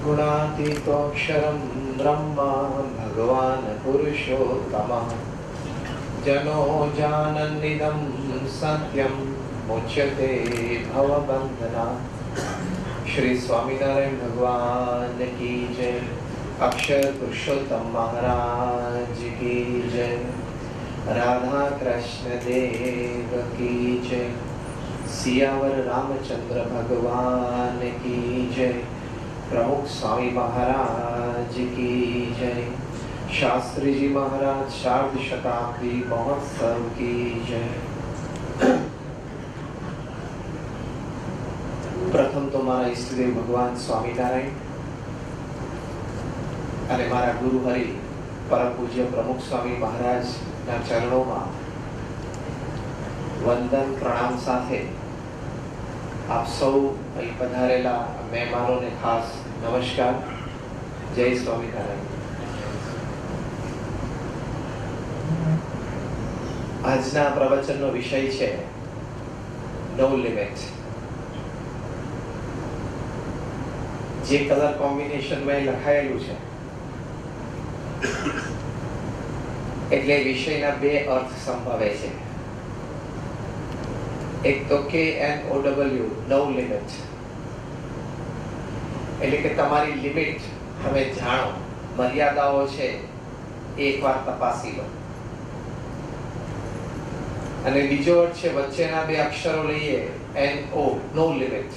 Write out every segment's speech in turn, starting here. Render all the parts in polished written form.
गुणातीतोऽक्षरं ब्रह्म भगवान् पुरुषोत्तमः जनो जानन्निदं सत्यं मुच्यते भवबन्धनात्। श्री स्वामीनारायण भगवान की जय। अक्षर पुरुषोत्तम महाराज की जय। राधा कृष्ण देव की जय। सियावर रामचंद्र भगवान की जय। प्रमुख स्वामी महाराज की जय। शास्त्री जी महाराज शारद शताब्दी महोत्सव की जय। प्रथम तो मारा ઈષ્ટદેવ ભગવાન સ્વામિનારાયણ અને મારા ગુરુ હરિ પરમ પૂજ્ય પ્રમુખ સ્વામી મહારાજના ચરણોમાં વંદન પ્રણામ સાથે આપ સૌ અહીં પધારેલા મહેમાનોને ખાસ નમસ્કાર. જય સ્વામિનારાયણ. આજના પ્રવચનનો વિષય છે નો લિમિટ. જે કલર કોમ્બિનેશનમાં લખાયેલું છે એટલે વિષયના બે અર્થ સંભવે છે. એક તો KNOW નો લિમિટ એટલે કે તમારી લિમિટ તમે જાણો, મર્યાદાઓ છે એ એકવાર તપાસી લો. અને બીજો અર્થ છે વચ્ચેના બે અક્ષરો લઈએ NO નો લિમિટ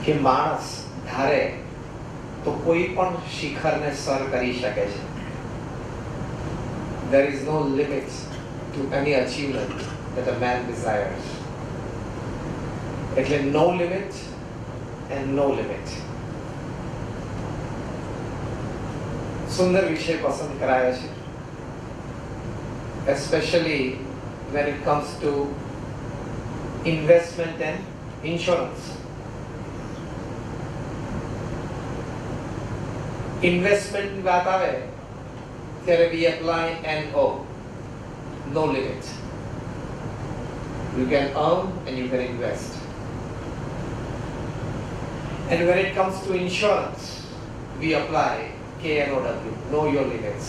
કે માણસ ધારે તો કોઈ પણ શિખરને સર કરી શકે છે. There is no limit to any achievement that a man desires. એટલે no limit and no limit. સુંદર વિષય પસંદ કરાયો છે, especially when it comes to investment and insurance. Investment ની વાત આવે ત્યારે we apply NO, no limit. You can earn and you can invest. And when it comes to insurance, we apply KNOW, know your limits,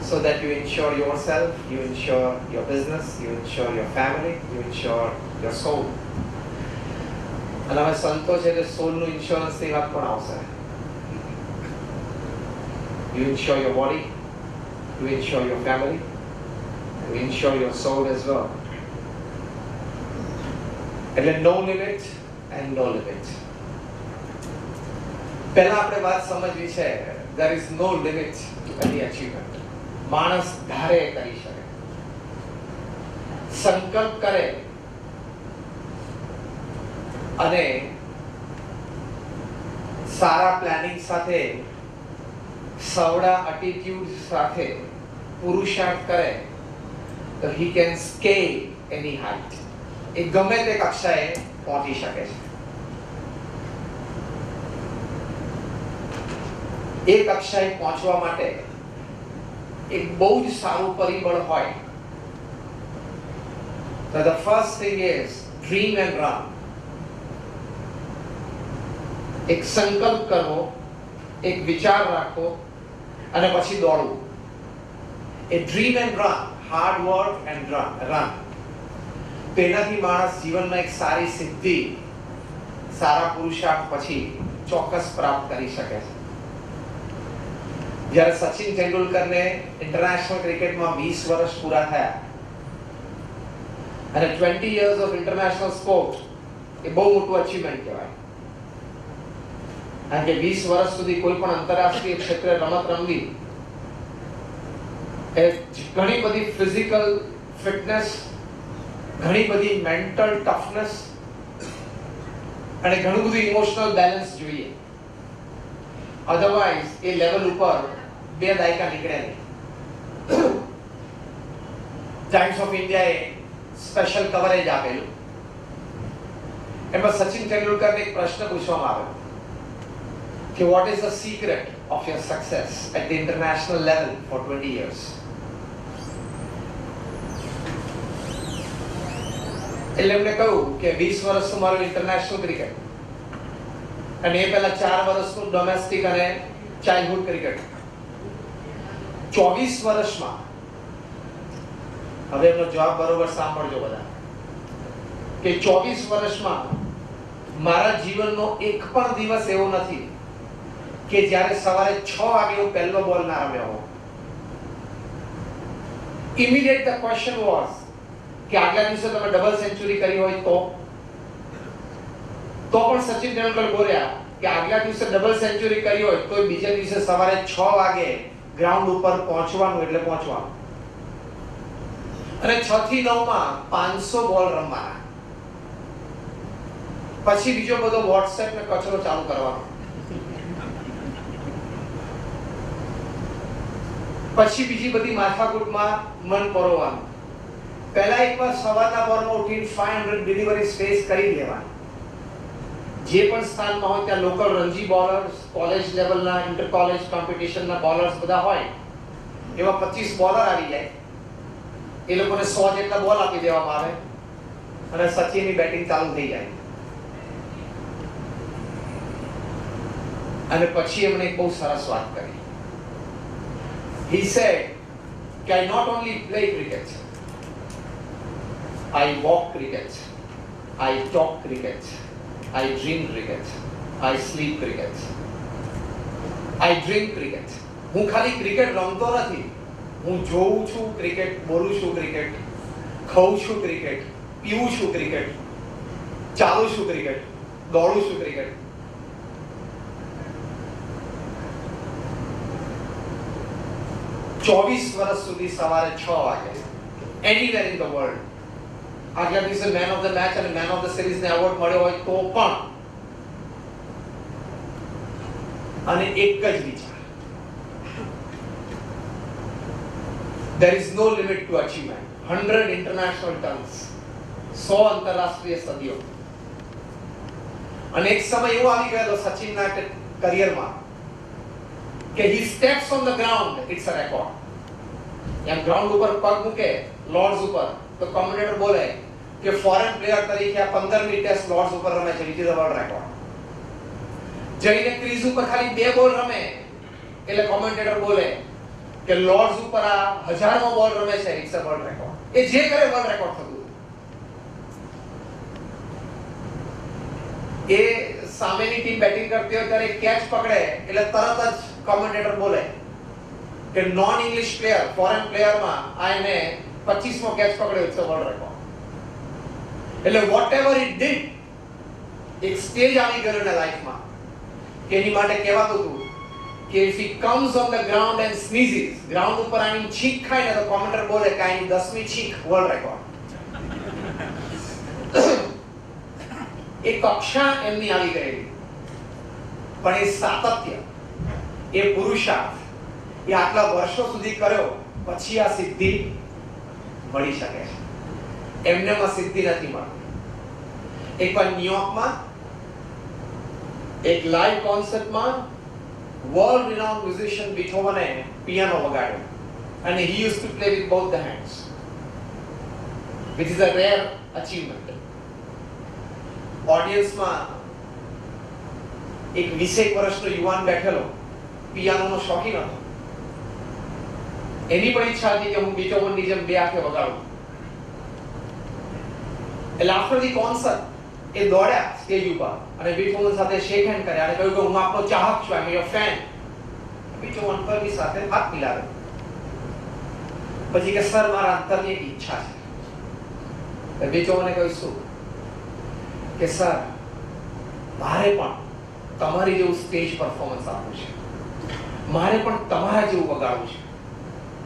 so that you insure yourself, you insure your business, you insure your family, you insure your soul. અને હવે સંતો છે એટલે સોલનું ઇન્સ્યોરન્સની વાત પણ આવશે. You insure your body, you insure your family, you insure your soul as well. એટલે no limit and no limit. પહેલા આપણે વાત સમજવી છે, there is no limit to any achievement. માણસ ધારે કરી શકે, સંકલ્પ કરે અને સારા પ્લાનિંગ સાથે, સવડા એટીટ્યુડ સાથે પુરુષાર્થ કરે તો he can scale any height. એ ગમે તે કક્ષાએ પહોંચી શકે છે. એ કક્ષાએ પહોંચવા માટે એક બહુ જ સારું પરિબળ હોય તો the first thing is dream and run. એક સંકલ્પ કરવો, એક વિચાર રાખવો અને પછી દોડવું. A dream and run, hard work and run. તેનાથી માણસ જીવનમાં એક સારી સિદ્ધિ, સારા પુરુષાર્થ પછી ચોક્કસ પ્રાપ્ત કરી શકે છે. જ્યારે સચિન તેંડુલકરને ઇન્ટરનેશનલ ક્રિકેટમાં 20 વર્ષ પૂરા થયા અને 20 years of international sport એ બહુ મોટું અચીવમેન્ટ કહેવાય. કારણ કે 20 વર્ષ સુધી કોઈ પણ આંતરરાષ્ટ્રીય ક્ષેત્રે રમત રમવી એ ઘણી બધી ફિઝિકલ ફિટનેસ, ઘણી બધી મેન્ટલ ટફનેસ અને ઘણું બધું ઇમોશનલ બેલેન્સ જોઈએ. અધરવાઇઝ એ લેવલ ઉપર 2 દાયકા નીકળે નહીં. ટાઈમ્સ ઓફ ઇન્ડિયાએ સ્પેશિયલ કવરેજ આપેલું. એમાં સચિન તેંડુલકરને એક પ્રશ્ન પૂછવામાં આવ્યો કે what is the secret of your success at the international level for 20 years? એટલે એમને કહ્યું કે 20 વર્ષનું મારું ઇન્ટરનેશનલ ક્રિકેટ અને એ પહેલા 4 વર્ષનું ડોમેસ્ટિક અને ચાઇલ્ડહુડ ક્રિકેટ, 24 વર્ષમાં. હવે એમનો જવાબ બરોબર સાંભળજો બધા, કે 24 વર્ષમાં મારા જીવનનો એક પણ દિવસ એવો નથી કે જ્યારે સવારે 6 વાગે હું પહેલો બોલ ના રમ્યો હોઉં. Immediate the question was કે આગલા દિવસે તમે ડબલ સેન્ચુરી કરી હોય તો પણ સચિન તેંડુલકર બોલ્યા કે આગલા દિવસે ડબલ સેન્ચુરી કરી હોય તો બીજા દિવસે સવારે 6 વાગે ગ્રાઉન્ડ ઉપર પહોંચવાનું એટલે પહોંચવાનું, અને 6 થી 9 માં 500 બોલ રમવાના. પછી બીજો બધો વોટ્સએપ ને કચરો ચાલુ કરવાનો. પછી બીજી બધી માથાકૂટમાં મન પરોવાનું. પહેલા એકવાર સવારના પોરમાં ઉઠીને 500 ડિલિવરી સ્પેસ કરી લેવાની. જે પણ સ્થાનમાં હોય ત્યાં લોકલ રણજી બોલર્સ, કોલેજ લેવલના ઇન્ટર કોલેજ કોમ્પિટિશનના બોલર્સ બધા હોય, એવા 25 બોલર આવી જાય. એ લોકોને 100 જેટલા બોલ આપી દેવામાં આવે અને સચિનની બેટિંગ ચાલુ થઈ જાય. અને પછી એમણે એક બહુ સરસ વાત કરી. He said કે I not only play cricket, I walk cricket, I talk cricket, I dream cricket, I sleep cricket, I drink cricket. હું ખાલી ક્રિકેટ રમતો નથી, હું જોઉં છું ક્રિકેટ, બોલું છું ક્રિકેટ, ખાઉં છું ક્રિકેટ, પીવું છું ક્રિકેટ, ચાલું છું ક્રિકેટ, દોડું છું ક્રિકેટ. ચોવીસ વર્ષ સુધી સવારે 6 વાગે એનીવેર ઇન ધ વર્લ્ડ. આગલા દિવસે મેન ઓફ ધ મેચ અને મેન ઓફ ધ સિરીઝ ને એવોર્ડ મળ્યો હોય તો પણ. અને એક જ વિચાર, there is no limit to achievement. 100 international terms, 100 આંતરરાષ્ટ્રીય સદીઓ. અને એક સમય એવો આવી ગયો સચિનના કરિયરમાં કે he steps on the ground, it's a record. એમ ગ્રાઉન્ડ ઉપર પગ મૂકે લોર્ડ્સ ઉપર તો કોમેન્ટેટર બોલે કે ફોરેન પ્લેયર તરીકે આ 15મી ટેસ્ટ લોર્ડ્સ ઉપર રમે છે, which is a world record. જઈને ક્રીઝ ઉપર ખાલી 2 બોલ રમે એટલે કોમેન્ટેટર બોલે કે લોર્ડ્સ ઉપર આ 1000મો બોલ રમે છે, it's a world record. એ જે કરે વર્લ્ડ રેકોર્ડ થતું. એ સામેની ટીમ બેટિંગ કરતી હોય ત્યારે કેચ પકડે એટલે તરત જ કોમેન્ટેટર બોલે કે નોન ઇંગ્લિશ પ્લેયર, ફોરેન પ્લેયરમાં આ એને 25મો કેચ પકડ્યો, ઇટ્સ અ વર્લ્ડ રેકોર્ડ. એટલે વોટ એવર ઇટ ડીડ, એક સ્ટેજ આવી ગયો એના લાઈફમાં કે એની માટે કહેવાતું હતું કે if he comes on the ground and sneezes, ground ઉપર આની છીંક ખાય ને તો કોમેન્ટેટર બોલે કે આની 10મી છીંક, વર્લ્ડ રેકોર્ડ. એ કક્ષા એમની આવી ગયેલી, પણ એ સાતત્ય, એ પુરુષાર્થ, એ આટલા વર્ષો સુધી કર્યો પછી આ સિદ્ધિ મળી શકે છે. એમનેમાં સિદ્ધિ નથી મળતી. એકવાર ન્યુયોર્કમાં એક લાઈવ કોન્સર્ટમાં વર્લ્ડ રિનાઉન્ડ મ્યુઝિશિયન બીથોવને પિયાનો વગાડ્યો અને he used to play with both the hands, which is a rare achievement. ઓડિયન્સમાં એક 20 વર્ષનો યુવાન બેઠેલો, પિયાનોનો શોખીન હતો. એની પણ ઈચ્છા હતી કે હું બીથોવનની જેમ 2 હાથે વગાડું. એટલે આફ્ટર ધી કોન્સર્ટ એ દોડ્યા સ્ટેજ ઉપર અને બીથોવન સાથે શેક હેન્ડ કર્યા અને કહ્યું કે હું આપનો ચાહક છું, આઈ એમ યોર ફેન. બીથોવન પરની સાથે હાથ મિલાવ્યો. પછી કે સર મારા અંતરની એક ઈચ્છા છે. બીથોવને કહ્યું શું? કે સર મારે પણ તમારી જેવું સ્ટેજ પરફોર્મન્સ આપવું છે, મારે પણ તમારા જેવું વગાડવું છે.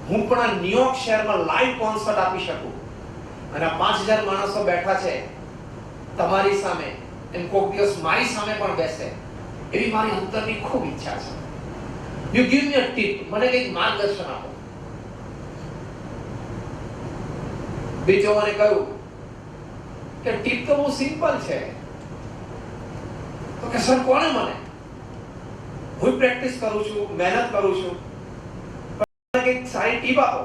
હું પણ આ ન્યુયોર્ક શહેરમાં લાઈવ કોન્સર્ટ આપી શકું અને આ 5000 માણસો બેઠા છે તમારી સામે, એમ કોક દિવસ મારી સામે પણ બેસે એવી મારી અંતરની ખૂબ ઈચ્છા છે. You give me a tip, મને કંઈક માર્ગદર્શન આપો. બીજોને કહ્યું કે ટીપ તો બહુ સિમ્પલ છે. તો કે સર કોને? મને હું પ્રેક્ટિસ કરું છું, મહેનત કરું છું, પણ કંઈક સારી ટીપ આપો.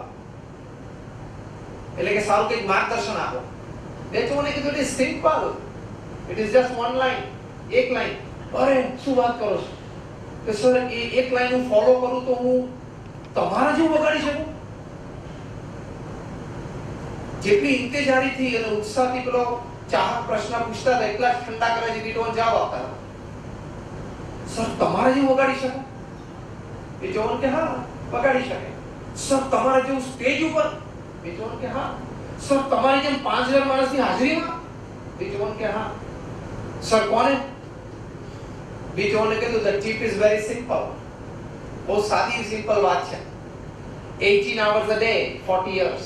એટલે કે સારું કંઈક માર્ગદર્શન આપો. બેચોને કીધું it is simple, it is just one line, એક લાઈન. અરે શું વાત કરો છો કે સર એ એક લાઈન હું ફોલો કરું તો હું તમારા જેવું વગાડી શકું? જેટલી ઇંતેજારીથી અને ઉત્સાહથી પેલો ચાહક પ્રશ્ન પૂછતા હતા એટલા જ ઠંડા કરે છે દીટો જવાબ આપતા હતા. સર તમારા જેવું વગાડી શકો? એ જોન કે હા વગાડી શકે. સર તમારા જેવું સ્ટેજ ઉપર? એ જોન કે હા. સર તમારી જેમ 5000 માણસની હાજરીમાં? એ જોન કે હા. સર કોને? એ જોને કીધું the tip is very simple. બહુ સાદી સિમ્પલ વાત છે. 18 hours a day 40 years.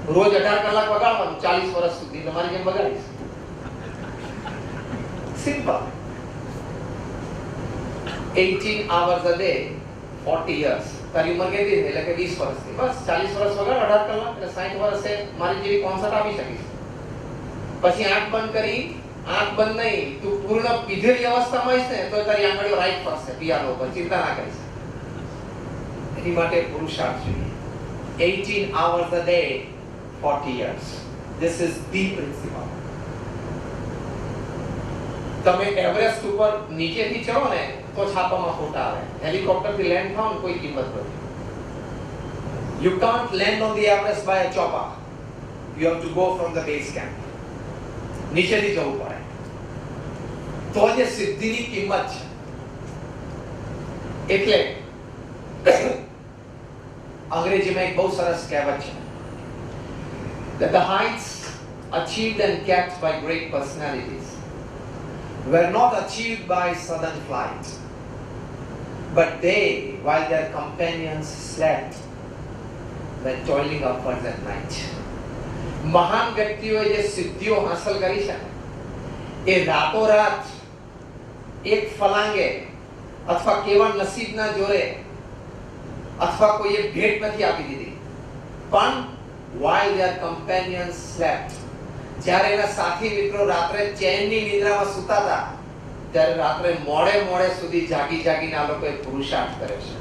રોજ 18 કલાક વગાડવાનું 40 વર્ષ સુધી તમારી જેમ વગાડીશ. Simple. 18 hours a day 40 years. તારી ઉંમર કેટલી છે? એટલે કે 20 વર્ષની. બસ 40 વર્ષ વગાડ 18 કલાક એટલે 60 વર્ષે મારી જેવી કોન્સર્ટ આપી શકીશ. પછી આંખ બંધ કરી, આંખ બંધ નહીં, તું પૂર્ણ પીધેલી અવસ્થામાં આવીશ ને તો તારી આંગળીઓ રાઈટ ફરશે પિયાનો ઉપર, ચિંતા ના કરીશ. એની માટે પુરુષાર્થ જોઈએ. 18 hours a day 40 years. This is the principle. તમે એવરેસ્ટ ઉપર નીચેથી ચડો ને તો છાપામાં ફોટા આવે. હેલિકોપ્ટરથી લેન્ડ થાવ ને કોઈ કિંમત નથી. You can't land on the Everest by a chopper. You have to go from the base camp. નીચેથી જવું પડે તો જે સિદ્ધિની કિંમત છે. એટલે અંગ્રેજીમાં એક બહુ સરસ કહેવત છે that the heights achieved and kept by great personalities were not achieved by sudden flight, but they, while their companions slept, were toiling upwards at night. મહાન વ્યક્તિઓએ જે સિદ્ધિઓ હાંસલ કરી છે એ રાતોરાત એક ફલાંગે અથવા કેવા નસીબના જોરે અથવા કોઈએ ભેટ નથી આપી દીધી, પણ while their companions slept, જ્યારે એના સાથી મિત્રો રાત્રે ચેનની નિદ્રામાં સૂતા હતા ત્યારે રાત્રે મોડે મોડે સુધી જાગી જાગીને આ લોકોએ પુરુષાર્થ કર્યો છે.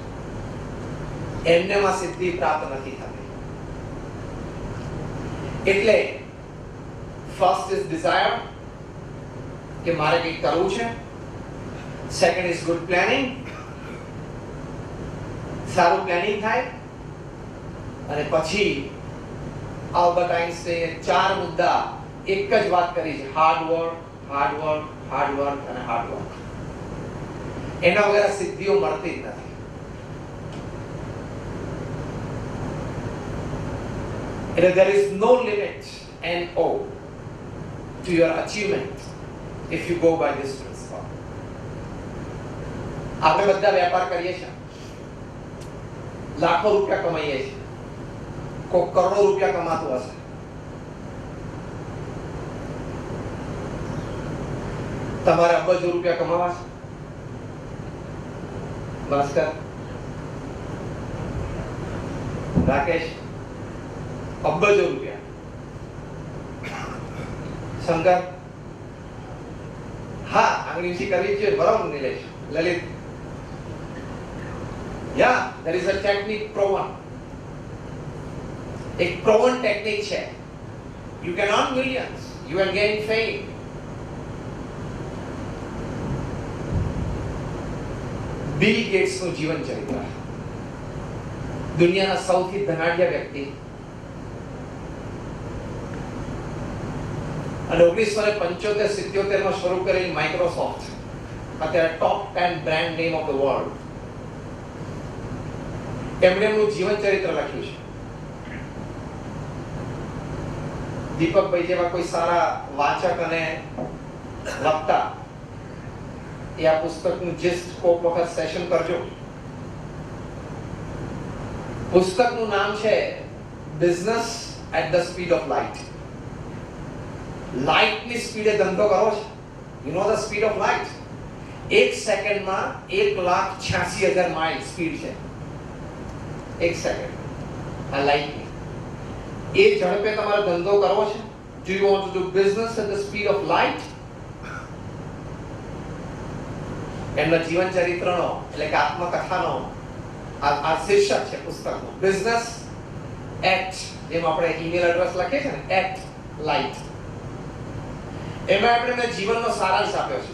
એમનેમાં સિદ્ધિ પ્રાપ્ત નથી થતી. એટલે ફર્સ્ટ ઇઝ ડિઝાયર કે મારે કંઈક કરવું છે. સેકન્ડ ઇઝ ગુડ પ્લાનિંગ, સારું પ્લાનિંગ થાય. અને પછી આલ્બર્ટ આઇન્સ્ટાઈને 4 મુદ્દા એક જ વાત કરી છે: hard work, hard work, hard work અને હાર્ડ વર્ક. એના વગર સિદ્ધિઓ મળતી જ નથી. There is no limit NO to your achievement if you go by this principle. આપણે બધા વેપાર કરીએ છીએ, લાખો રૂપિયા કમાઈએ છીએ, કોઈ કરોડો રૂપિયા કમાતું હશે. તમારે અબજો રૂપિયા કમાવા છે? ભાસ્કર, રાકેશ, અબજો રૂપિયા. શંકર, હા આંગળી ઊંચી કરવી જોઈએ, બરાબર Nilesh. Lalit, yeah, there is a technique proven. એક proven technique છે. You can earn millions, you can gain fame. Bill Gates નું જીવન ચરિત્ર, દુનિયાના સૌથી ધનાઢ્ય વ્યક્તિ, અને 1975-77 માં શરૂ કરેલી માઇક્રોસોફ્ટ અત્યારે ટોપ 10 brand name of the world. એમણે એમનું જીવન ચરિત્ર લખ્યું છે. દીપકભાઈ જેવા કોઈ સારા વાચક અને વક્તા એ આ પુસ્તકનું જીસ્ટ કોક વખત સેશન કરજો. પુસ્તકનું નામ છે business at the speed of light. લાઇટની સ્પીડે ધંધો કરો છે. You know the speed of light? 1 સેકન્ડમાં 1,86,000 માઇલ સ્પીડ છે. 1 સેકન્ડ આ લાઇટની. એ ઝડપે તમારે ધંધો કરવો છે. Do you want to do business at the speed of light? એમના જીવન ચરિત્રનો એટલે કે આત્મકથાનો આ શીર્ષક છે પુસ્તકનું, બિઝનેસ એટ, જેમ આપણે ઈમેલ એડ્રેસ લખીએ છીએ ને, એટ લાઇટ. એમાં આપણે એમને જીવનનો સારાંશ આપ્યો છે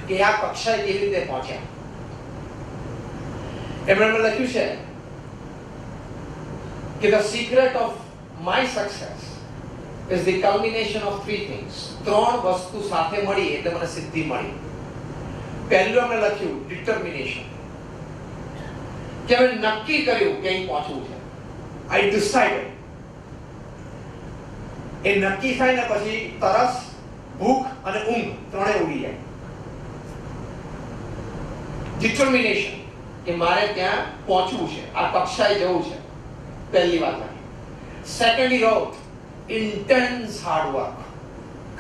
કે આ કક્ષાએ કેવી રીતે પહોંચ્યા. એમણે લખ્યું છે કે the secret of my success is the culmination of three things. ત્રણ વસ્તુ સાથે મળી એટલે મને સિદ્ધિ મળી. પહેલું અમે લખ્યું determination, કે અમે નક્કી કર્યું કે અહીં પહોંચવું છે. I decided. એ નક્કી થાય ને પછી તરસ, ભૂખ અને ઊંઘ ત્રણે ઉડી જાય. determination, કે મારે ત્યાં પહોંચવું છે, આ કક્ષાએ જવું છે, પહેલી વાત. Second he wrote intense hard work.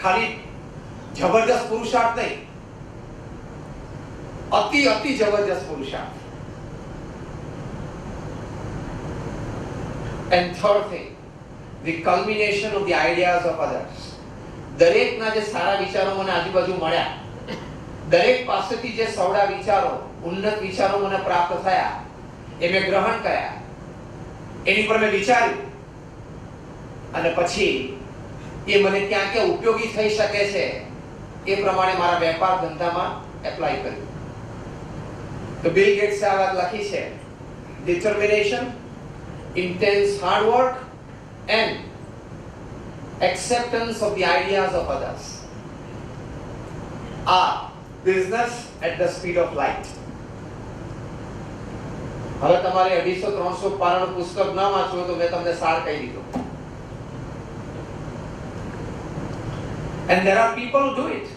ખાલી જબરદસ્ત પુરુષાર્થ નહીં, અતિ જબરદસ્ત પુરુષાર્થ. And third thing, the culmination of the ideas of others. દરેકના જે સારા વિચારો મને આજુબાજુ મળ્યા, દરેક પાસેથી જે સવડા વિચારો, ઉન્નત વિચારો મને પ્રાપ્ત થયા, એ મેં ગ્રહણ કર્યા, એની પર મેં વિચાર્યું અને પછી એ મને ક્યાં ક્યાં ઉપયોગી થઈ શકે છે એ પ્રમાણે મારા વેપાર ધંધામાં એપ્લાય કર્યું. તો બિલ ગેટ્સે આ વાત લખી છે, determination, intense hard work and acceptance of the ideas of others are business at the speed of light. હવે તમારે 250-300 પાનાનું પુસ્તક ન વાંચવું તો મેં તમને સાર કહી દીધો. And there are people who do it.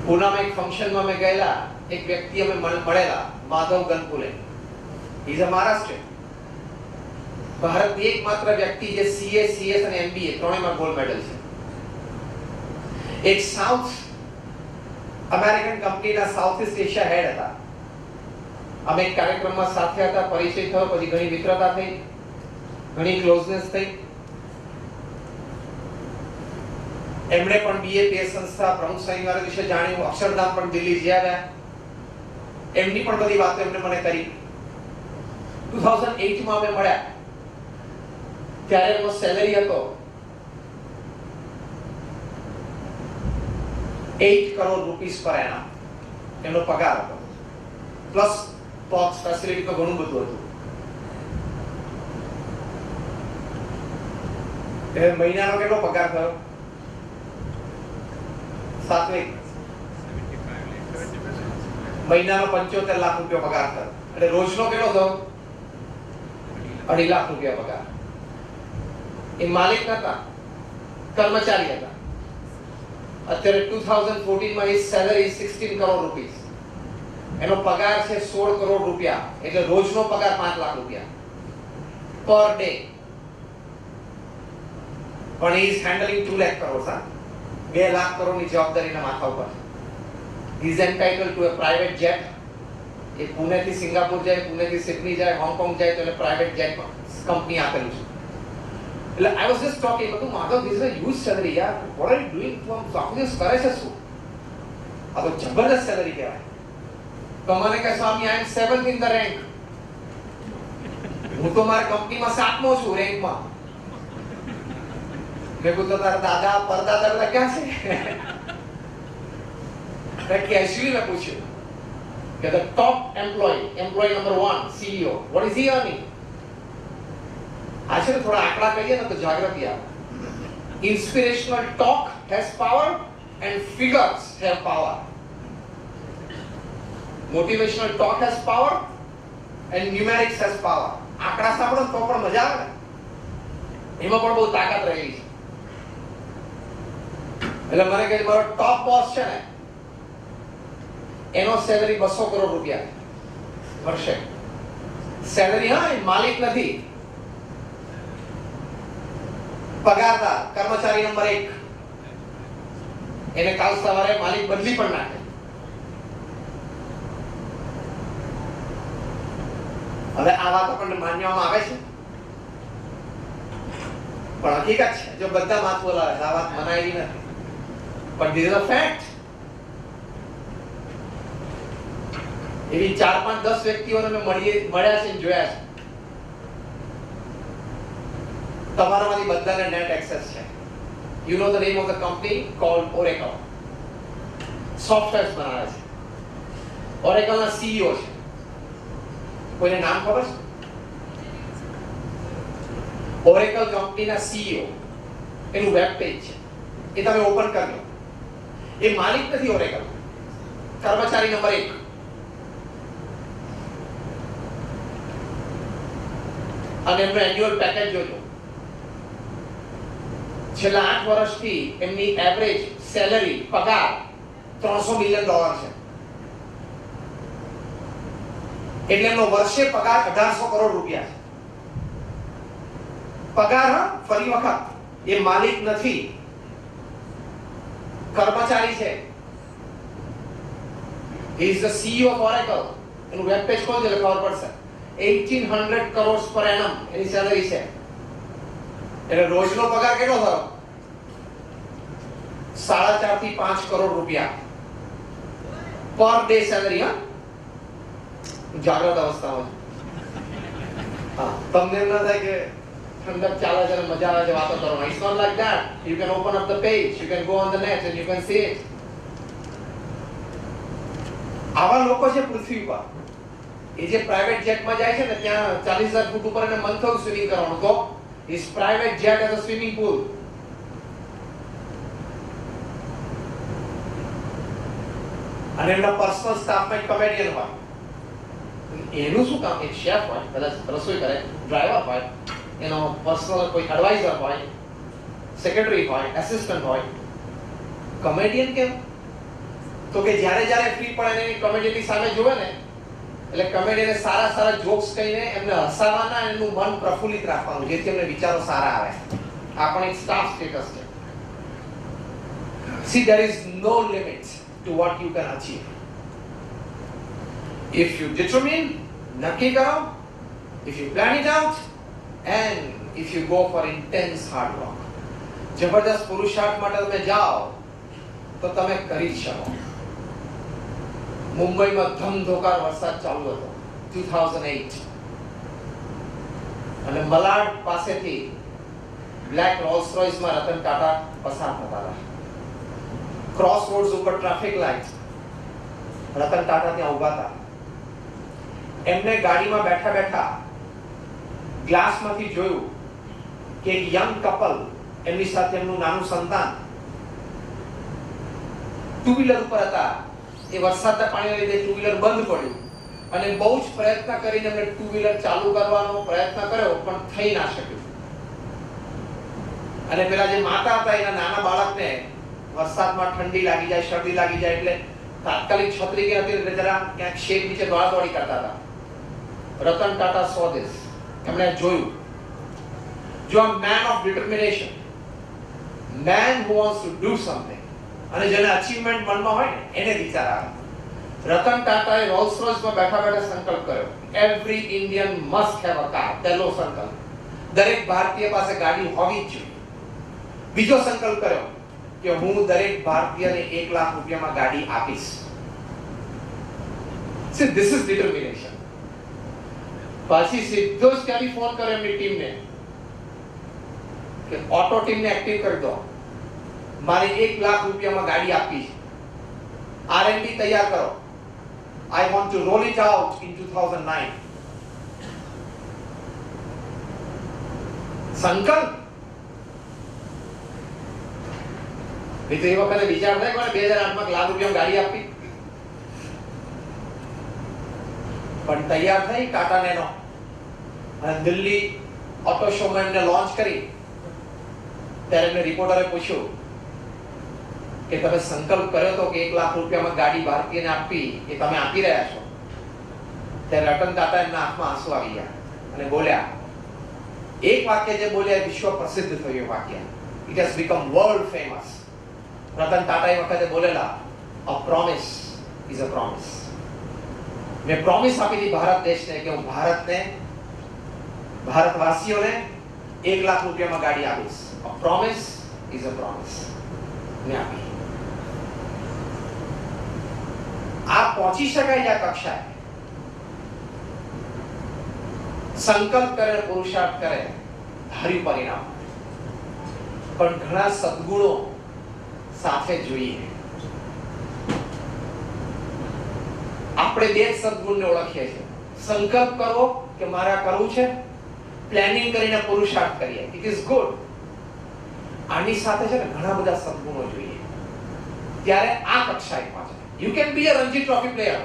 પૂનામાં એક ફંક્શનમાં મેં ગયેલા, એક વ્યક્તિ અમે મળેલા, Madhav ગનપુલે. He is a Maharashtrian. ભારતની એકમાત્ર વ્યક્તિ જે CA, CS અને MBA ત્રણેયમાં ગોલ્ડ મેડલ છે. એક સાઉથ અમેરિકન કંપનીના સાઉથ ઇસ્ટ એશિયા હેડ હતા. અમે એક કાર્યક્રમમાં સાથે હતા, પરિચય થયો, પછી ઘણી મિત્રતા થઈ, ઘણી ક્લોઝનેસ થઈ. એમણે પણ BA તે સંસ્થા પ્રમુખ સંઘ વિશે જાણ્યું, અક્ષરધામ પણ દિલ્હી જઈ આવ્યા. એમની પણ બધી વાતો એમણે મને કરી. 2008 માં અમે મળ્યા ત્યારે એમનો સેલેરી હતો 8 કરોડ રૂપીસ પર એના. એમનો પગાર હતો, પ્લસ ટોક્સ ફેસિલિટી તો ઘણું બધું હતું. એ મહિનાનો કેટલો પગાર થયો? સાત્વિક મહિનાનો 75 લાખ રૂપિયા પગાર થયો. એટલે રોજનો કેટલો થયો? 2.5 લાખ રૂપિયા પગાર. એ માલિક નતા, કર્મચારી હતા. અત્યારે 2014 માં his salary is 16 કરોડ રૂપિયા. એનો પગાર છે 16 કરોડ રૂપિયા, એટલે રોજનો પગાર 5 લાખ રૂપિયા પર ડે. પણ he is handling 2 lakh crore, 2 lakh કરોડની જવાબદારીના માથા ઉપર. he is entitled to a private jet. એ પુણેથી સિંગાપુર જાય, પુણેથી સિડની જાય, હોંગકોંગ જાય તો એને પ્રાઇવેટ જેટ કંપની આપેલું છે. એટલે I was just talking, but Madhav, this is a huge salary, yaar. What are you doing? તું આમ ચોકલેસ કરે છે શું? આ તો જબરદસ્ત સેલરી કહેવાય. તો મને કહે, સ્વામી, I am 7th in the rank. હું તો મારી કંપનીમાં 7મો છું રેન્કમાં. મેં કીધું તારા દાદા પરદાદા બધા ક્યાં છે? કેશ્યુઅલી મેં પૂછ્યું કે the top employee number 1, CEO, what is he earning? આજે થોડા આંકડા કહીએ ને તો જાગૃતિ આવે. Inspirational talk has power and figures have power. Motivational talk has power and numerics has power. આંકડા સાંભળો તો પણ મજા આવે ને, એમાં પણ બહુ તાકાત રહેલી છે. એટલે મને કહે મારો ટોપ બોસ છે ને એનો સેલરી 200 કરોડ રૂપિયા વર્ષે સેલરી. હા, એ માલિક નથી, પગારદાર, કર્મચારી નંબર 1. એને કાલ સવારે માલિક બદલી પણ નાખે. હવે આ વાત આપણને માનવામાં આવે છે, પણ હકીકત છે. જો બધા માથ બોલાવે આ વાત મનાયેલી નથી, પણ ધીસ ઇઝ અ ફેક્ટ. એવી 4, 5, 10 વ્યક્તિઓને મેં મળ્યા છે, જોયા છે. તમારામાંથી બધાને નેટ એક્સેસ છે. You know the name of the company cold Oracle. Software બનાવે છે. ઓરેકલના સીઈઓ છે. કોઈને નામ ખબર છે? ઓરેકલ કંપનીના સીઈઓ, એનું વેબ પેજ છે, એ તમે ઓપન કરી લો. એ માલિક નથી ઓરેકલ, કર્મચારી નંબર 1. અને એમનું એન્યુઅલ પેકેજ જોજો. છેલ્લા 8 વર્ષથી એમની એવરેજ સેલરી, પગાર $300 મિલિયન છે. એટલે એમનો વર્ષે પગાર 1800 કરોડ રૂપિયા છે. પગાર, ફરી વખત, એ માલિક નથી, કર્મચારી છે. He is the CEO of Oracle. એનું વેબ પેજ ખોલજો એટલે ખબર પડશે. 1800 crores per annum એની સેલરી છે. એટલે રોજનો પગાર કેટલો થયો? 4.5 થી 5 કરોડ રૂપિયા પર ડે સેલરી. જાગ્રત અવસ્થામાં. હા, તમને એમ ના થાય કે ઠંડક ચાલે છે અને મજા આવે છે વાતો કરવાનો. It's not like that. You can open up the page, you can go on the net and you can see it. આવા લોકો છે પૃથ્વી પર. એ જે પ્રાઇવેટ જેટમાં જાય છે ને, ત્યાં 40,000 ફૂટ ઉપર એને મન થયું સ્વિમિંગ કરવાનું, તો his private jet has a swimming pool. અને એમના પર્સનલ સ્ટાફમાં એક કોમેડિયન હોય. એનું શું કામ? એક શેફ હોય, કદાચ રસોઈ કરે, ડ્રાઈવર હોય, એનો પર્સનલ કોઈ એડવાઇઝર હોય, સેક્રેટરી હોય, એસિસ્ટન્ટ હોય. કોમેડિયન કેમ? તો કે જ્યારે ફ્રી પડે એની કોમેડિયનની સામે જોવે ને, એટલે કોમેડિયને સારા જોક્સ કહીને એમને હસાવવાના, એનું મન પ્રફુલ્લિત રાખવાનું, જેથી એમને વિચારો સારા આવે. આ પણ એક સ્ટાફ સ્ટેટસ છે. See, there is no limit to what you can achieve. If you determine, નક્કી કરો, if you plan it out, and if you go for intense hard work. જબરદસ્ત પુરુષાર્થ માટે તમે જાઓ તો તમે કરી શકો. મુંબઈમાં ધમધોકાર વરસાદ ચાલુ હતો 2008, અને મલાડ પાસેથી બ્લેક રોલ્સ રોયસમાં રતન ટાટા પસાર થતા હતા. ક્રોસ રોડ્સ ઉપર ટ્રાફિક લાઇટ, રતન ટાટા ત્યાં ઊભા હતા. એમને ગાડીમાં બેઠા બેઠા ગ્લાસમાંથી જોયું કે એક યંગ કપલ, એમની સાથે એમનું નાનું સંતાન ટુ વ્હીલર ઉપર હતા. એ વરસાદના પાણીના લીધે ટુ વ્હીલર બંધ પડ્યું અને બહુ જ પ્રયત્ન કરીને એમને ટુ વ્હીલર ચાલુ કરવાનો પ્રયત્ન કર્યો, પણ થઈ ના શક્યું. અને પેલા જે માતા હતા, એના નાના બાળકને વરસાદમાં ઠંડી લાગી જાય, શરદી લાગી જાય, એટલે તાત્કાલિક છત્રી કે હતી એટલે જરા ક્યાંક શેડ નીચે દોડાદોડી કરતા હતા. Ratan Tata saw this. એમણે જોયું. જો a man of determination, man who wants to do something, અને જેને અચીવમેન્ટ મનમાં હોય ને, એને વિચાર આવે. રતન ટાટાએ રોલ્સ રોયસમાં બેઠા બેઠા સંકલ્પ કર્યો, every Indian must have a car. પહેલો સંકલ્પ, દરેક ભારતીય પાસે ગાડી હોવી જ જોઈએ. બીજો સંકલ્પ કર્યો કે હું દરેક ભારતીયને 1 લાખ રૂપિયામાં ગાડી આપીશ. See, this is determination. પછી સીધો જ ટેલિફોન કર્યો એમની ટીમને કે ઓટો ટીમને એક્ટિવ કરી દો, મારે 1 લાખ રૂપિયામાં ગાડી આપવી છે. R&D તૈયાર કરો. I want to roll it out in 2009. સંકલ્પ. એ તો એ વખતે વિચાર થાય કે 2008માં લાખ રૂપિયામાં ગાડી આપી, પણ તૈયાર થઈ ટાટા નેનો અને દિલ્હી ઓટો શોમાં એમને લોન્ચ કરી. ત્યારે એમને રિપોર્ટરે પૂછ્યું કે તમે સંકલ્પ કર્યો હતો કે 1 લાખ રૂપિયામાં ગાડી ભારતીયને આપવી, એ તમે આપી રહ્યા છો? ત્યારે રતન ટાટા એમના આંખમાં આંસુ આવી ગયા અને બોલ્યા. એક વાક્ય જે બોલ્યા વિશ્વ પ્રસિદ્ધ થયું વાક્ય. It has become world famous. Ratan Tata એ વખતે બોલેલા, a promise is a promise. મેં પ્રોમિસ આપી હતી ભારત દેશને કે હું ભારતવાસીઓને 1 લાખ રૂપિયામાં ગાડી આપીશ. A promise is a promise. મેં આપી. આ પહોંચી શકાય છે આ કક્ષાએ. સંકલ્પ કરે, પુરુષાર્થ કરે, ધાર્યું પરિણામ. પણ ઘણા સદગુણો સાથે જોઈએ. આપણે બે સદગુણને ઓળખીએ છીએ. સંકલ્પ કરો કે મારે કરવું છે, પ્લાનિંગ કરીને પુરુષાર્થ કરીએ, ઇટ ઇઝ ગુડ. આની સાથે છે ને ઘણા બધા સદગુણો જોઈએ, ત્યારે આ કક્ષાએ પહોંચે. You can be a Ranji Trophy player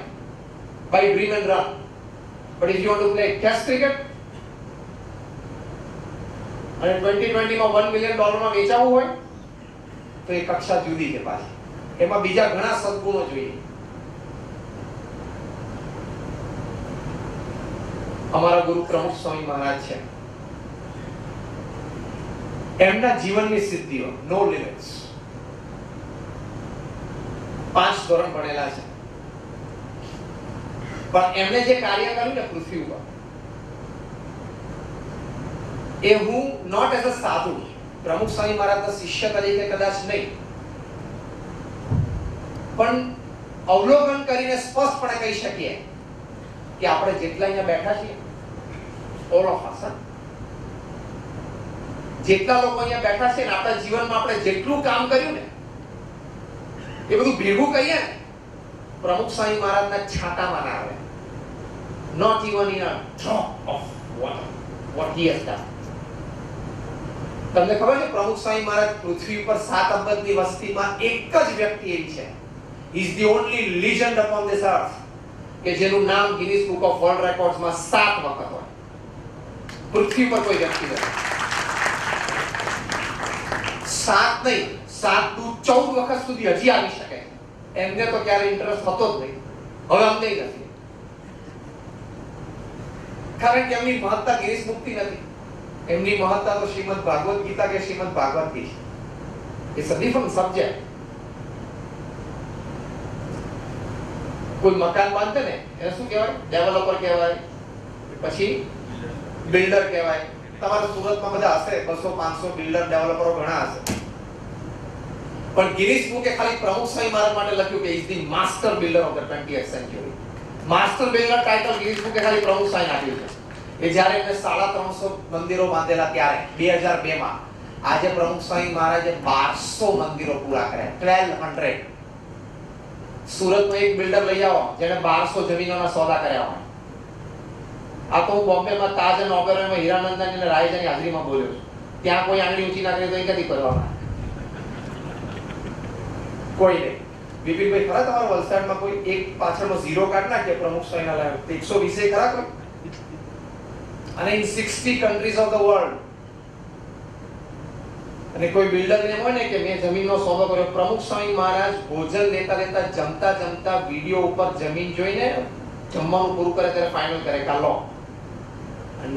by dream and run, but if you want to play Test cricket અને 2020 માં $1 million માં વેચાવું હોય તો એ કક્ષા જુદી છે પાછી. એમાં બીજા ઘણા સદગુણો જોઈએ. અમારા ગુરુ પ્રમુખ સ્વામી મહારાજ છે, એમના જીવનની સિદ્ધિઓ નો લિમિટ્સ. 5 ધોરણ ભણેલા છે, પણ એમણે જે કાર્ય કર્યું ને પૃથ્વી ઉપર, એ હું નોટ એઝ અ સાધુ, પ્રમુખ સ્વામી મહારાજના શિષ્ય તરીકે કદાચ નહીં, પણ અવલોકન કરીને સ્પષ્ટપણે કહી શકીએ કે આપણે જેટલા અહીંયા બેઠા છીએ, ઓલ ઓફ અસ, જેટલા લોકો અહીંયા બેઠા છે ને, આપણા જીવનમાં આપણે જેટલું કામ કર્યું ને એ બધું ભેગું કહીએ ને, પ્રમુખ સ્વામી મહારાજના છાંટામાં ના આવે. Not even in a drop of water what he has done. તમને ખબર છે પ્રમુખ સ્વામી મહારાજ પૃથ્વી પર 7 અબજની વસ્તીમાં એક જ વ્યક્તિ એવી છે, he is the only legend upon this earth, કે જેનું નામ Guinness book of world records માં 7 વખત હોય. પૃથ્વી પર કોઈ વ્યક્તિ નથી. 7 નહીં, 7 નું 14 વખત સુધી હજી આવી શકે. એમને તો ક્યારે ઇન્ટરેસ્ટ થતો જ નહીં, હવે અમને નથી, કારણ કે એમની મહત્તા ગિનિસ બુકથી નથી. એમની મહત્તા તો શ્રીમદ ભાગવત ગીતા કે શ્રીમદ ભાગવત કી છે. It's a different subject. કોઈ મકાન બાંધે ને એને શું કહેવાય? ડેવલપર કહેવાય, પછી બિલ્ડર કહેવાય. તમારા સુરતમાં બધા હશે, 200-500 બિલ્ડર ડેવલપરો ઘણા હશે, પણ ગિનિસ બુકે ખાલી પ્રમુખ સ્વામી મહારાજ માટે લખ્યું કે is the master builder of the 20th century. Master builder title Guinness બુકે ખાલી પ્રમુખ સ્વામી આપ્યું છે. એ જ્યારે એમને 350 મંદિરો બાંધેલા ત્યારે 2002 માં, આજે પ્રમુખ સ્વામી મહારાજે 1200 મંદિરો પૂરા કર્યા, 1200. સુરતનો એક બિલ્ડર લઈ આવો જેને 1200 જમીનોના સોદા કર્યા હોય. આ તો હું બોમ્બેમાં તાજ અને ઓબેરોયમાં હીરાનંદન અને રાયજાની હાજરીમાં બોલ્યો છું. ત્યાં કોઈ આંગળી ઊંચી ના કરે તો એ કદી કરવાના કોઈ નહીં. વિપિનભાઈ ખરા તમારા વલસાડમાં કોઈ એક પાછળનો ઝીરો કાઢ નાખે પ્રમુખ સ્વામીના લાવે 120 ખરા કોઈ? અને in 60 countries of the world. અને કોઈ બિલ્ડર ને હોય ને કે મેં જમીનનો સોદો કર્યો, પ્રમુખ સ્વામી મહારાજ ભોજન લેતા લેતા જમતા જમતા વિડિયો ઉપર જમીન જોઈને જમવાનું પૂરું કરે ત્યારે ફાઇનલ કરે કે લો.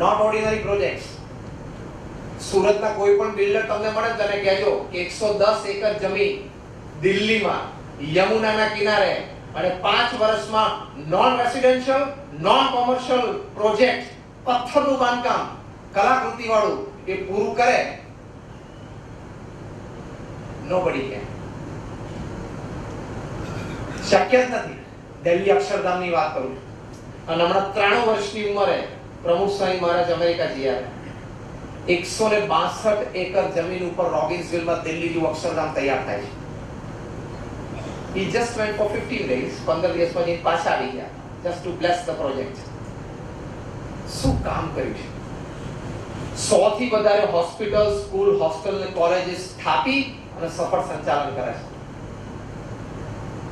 Not ordinary projects. સુરતના કોઈ પણ બિલ્ડર તમને મળે તમે કહેજો કે 110 એકર જમીન દિલ્હીમાં યમુનાના કિનારે અને 5 વર્ષમાં non residential non commercial project, પથ્થરનું બાંધકામ કલાકૃતિ વાળું એ પૂરું કરે. nobody can. શક્ય જ નથી. દિલ્હી અક્ષરધામની વાત કરું છું. અને હમણાં 93 વર્ષની ઉંમરે પ્રમુખ સ્વામી મહારાજ અમેરિકા જઈ આવ્યા. 162 એકર જમીન ઉપર રોબિન્સવિલમાં દિલ્હી જેવું અક્ષરધામ તૈયાર થાય છે. He just went for 15 days, 15 દિવસ પછી પાછા આવી ગયા, just to bless the project. શું કામ કર્યું છે? 100 થી વધારે હોસ્પિટલ, સ્કૂલ, હોસ્ટેલ અને કોલેજીસ સ્થાપી અને સફળ સંચાલન કરે છે.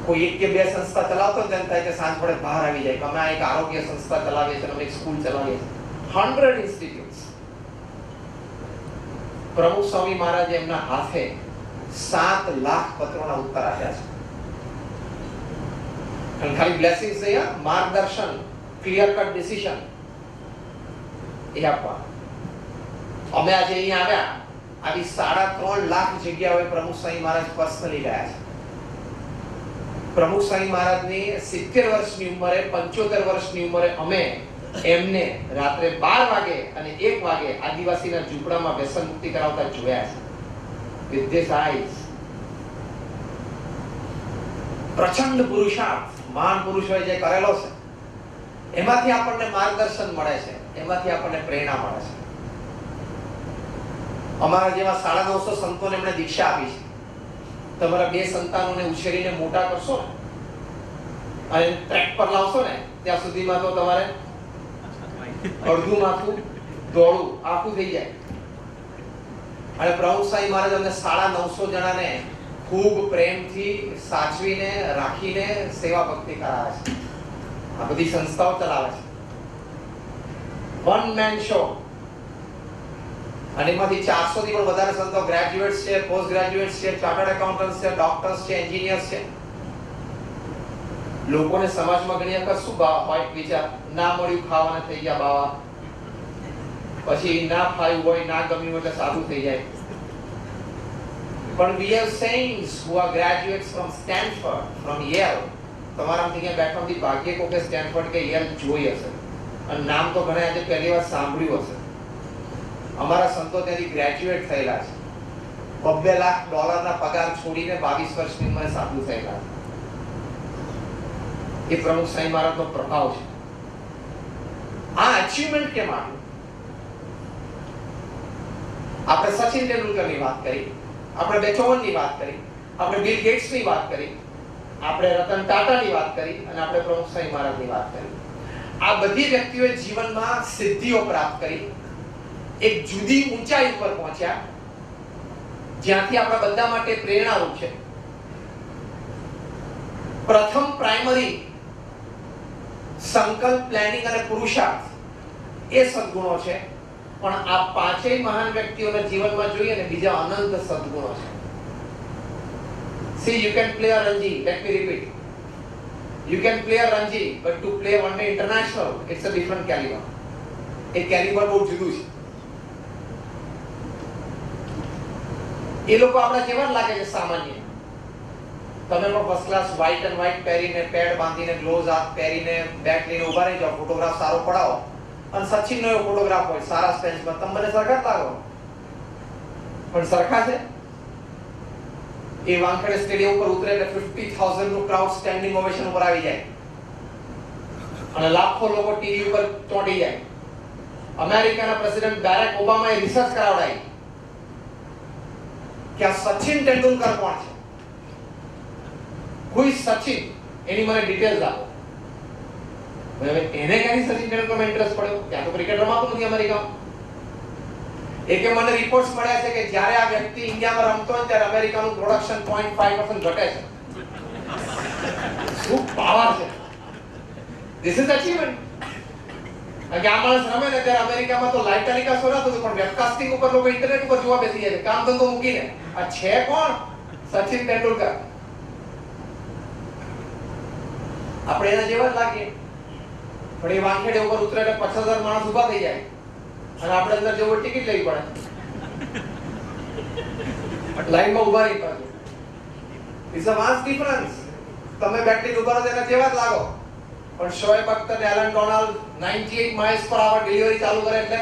કોઈ એક કે બે સંસ્થા ચલાવતો જ તેમ થાય કે સાંજ પડે બહાર આવી જાય કે અમે એક આરોગ્ય સંસ્થા ચલાવીએ છીએ, અમે એક સ્કૂલ ચલાવીએ છીએ. 100 ઇન્સ્ટિટ્યૂટ્સ. પ્રમુખ સ્વામી મહારાજે એમના હાથે 7 લાખ પત્રોના ઉત્તર આપ્યા છે. અને ખાલી બ્લેસિંગ્સ નહીં, માર્ગદર્શન, ક્લિયર કટ ડિસિઝન એ આપવા. અમે આજે અહીંયા આવ્યા, આવી 3.5 લાખ જગ્યાઓએ પ્રમુખ સ્વામી મહારાજ પર્સનલી ગયા છે. પ્રમુખ સ્વામી મહારાજની 70 વર્ષની ઉંમરે, 75 વર્ષની ઉંમરે અમે એમને રાત્રે 12 વાગે અને 1 વાગે આદિવાસીના ઝૂંપડામાં વ્યસન મુક્તિ કરાવતા જોયા છે. With this eyes. પ્રચંડ પુરુષાર્થ મહાન પુરુષોએ જે કરેલો છે એમાંથી આપણને માર્ગદર્શન મળે છે, એમાંથી આપણને પ્રેરણા મળે છે. અમારા જેવા 950 સંતોને એમણે દીક્ષા આપી છે. તમારા 2 સંતાનોને ઉછેરીને મોટા કરશો ને અને ટ્રેક પર લાવશો ને ત્યાં સુધીમાં તો તમારે અડધું માથું દોડું આખું થઈ જાય. અને પ્રમુખ સાંઈ મહારાજ અમને 950 જણાને ખૂબ પ્રેમથી સાચવીને રાખીને સેવા ભક્તિ કરાવે છે. આ બધી સંસ્થાઓ ચલાવે છે. One man show. અને એમાંથી 400 થી પણ વધારે સંતો ગ્રેજ્યુએટ્સ છે, પોસ્ટ ગ્રેજ્યુએટ્સ છે, ચાર્ટર્ડ એકાઉન્ટન્ટ્સ છે, ડોક્ટર્સ છે, એન્જિનિયર્સ છે. લોકોને સમાજમાં ઘણી વખત શું હોય વિચાર, ના મળ્યું ખાવાને થઈ ગયા બાવા, પછી ના ફાવ્યું હોય, ના ગમ્યું એટલે સારું થઈ જાય. પણ we have saints who are graduates from Stanford, from Yale. તમારામાંથી ક્યાં બેઠાથી ભાગ્ય કોકે સ્ટેનફોર્ડ કે યેલ જોઈ હશે અને નામ તો ઘણા આજે પહેલી વાર સાંભળ્યું હશે. અમારા સંતો ત્યાંથી ગ્રેજ્યુએટ થયેલા છે. $2 લાખ પગાર છોડીને 22 વર્ષની ઉંમરે સાધુ થયેલા છે. એ પ્રમુખ સાંઈ મહારાજનો પ્રભાવ છે. આ અચીવમેન્ટ કેમ આવ્યું? આપણે સચિન તેંડુલકરની વાત કરી, આપણે બેથોવનની વાત કરી, આપણે બિલ ગેટ્સની વાત કરી, આપણે રતન ટાટાની વાત કરી અને આપણે પ્રમુખ સાંઈ મહારાજની વાત કરી. આ બધી વ્યક્તિઓએ જીવનમાં સિદ્ધિઓ પ્રાપ્ત કરી, એક જુદી ઊંચાઈ ઉપર પહોંચ્યા જ્યાંથી આપણા બધા માટે પ્રેરણારૂપ છે. પ્રથમ પ્રાઇમરી સંકલ્પ, પ્લાનિંગ અને પુરુષાર્થ એ સદગુણો છે. પણ આ પાંચેય મહાન વ્યક્તિઓના જીવનમાં જોઈએ ને બીજા અનંત સદગુણો છે. See, you can play a Ranji. Let me repeat. You can play a Ranji, but to play one day international, it's a different caliber. A caliber બહુ જુદું છે. એ લોકો આપણા જેવા લાગે છે સામાન્ય. તમે પણ first class white and white પહેરીને, પેડ બાંધીને, ગ્લોવ્સ હાથ પહેરીને, બેટ લઈને ઉભા રહી જાઓ, ફોટોગ્રાફ સારો પડાવો અને સચિનનો એવો ફોટોગ્રાફ હોય સારા સ્ટેન્સમાં, તમે મને સરખા જ લાગો. પણ સરખા છે? એ વાનખેડે સ્ટેડિયમ ઉપર ઉતરે એટલે 50,000 નું ક્રાઉડ સ્ટેન્ડિંગ ઓવેશન ઉપર આવી જાય અને લાખો લોકો ટીવી ઉપર ચોંટી જાય. અમેરિકાના પ્રેસિડેન્ટ બેરેક ઓબામાએ રિસર્ચ કરાવડાવી કે આ સચિન તેંડુલકર કોણ છે, who is સચિન, એની મને ડિટેલ્સ આપો. હવે એને ક્યાંથી સચિન તેંડુલકરમાં ઇન્ટરેસ્ટ પડ્યો? ત્યાં તો ક્રિકેટ રમાતું નથી અમેરિકામાં. એકે મને રિપોર્ટ્સ મળ્યા છે કે જ્યારે આ વ્યક્તિ ઇન્ડિયામાં રમતો હોય ત્યારે અમેરિકાનું પ્રોડક્શન 0.5% ઘટે છે. શું પાવર છે! This is achievement. કે આ માણસ રમે ને ત્યારે અમેરિકામાં તો લાઈવ ટેલિકાસ્ટ હોતું હતું, પણ વેબકાસ્ટિંગ ઉપર લોકો ઇન્ટરનેટ ઉપર જોવા બેસી જાય છે કામ ધંધો મૂકીને. આ છે કોણ? સચિન તેંડુલકર. આપણે એના જેવા જ લાગીએ, પણ એ વાનખેડે ઉપર ઉતરે એટલે 50,000 માણસ ઉભા થઈ જાય અને આપણે અંદર જવું ટિકિટ લેવી પડે, લાઈનમાં ઉભા રહી પાછું. It's a vast difference. તમે બેટરી ઉભા રહો તેના જેવા જ લાગો, પણ શોએબ અખ્તર ને એલન ડોનાલ્ડ 98 માઇલ્સ પર આવર ડિલિવરી ચાલુ કરે એટલે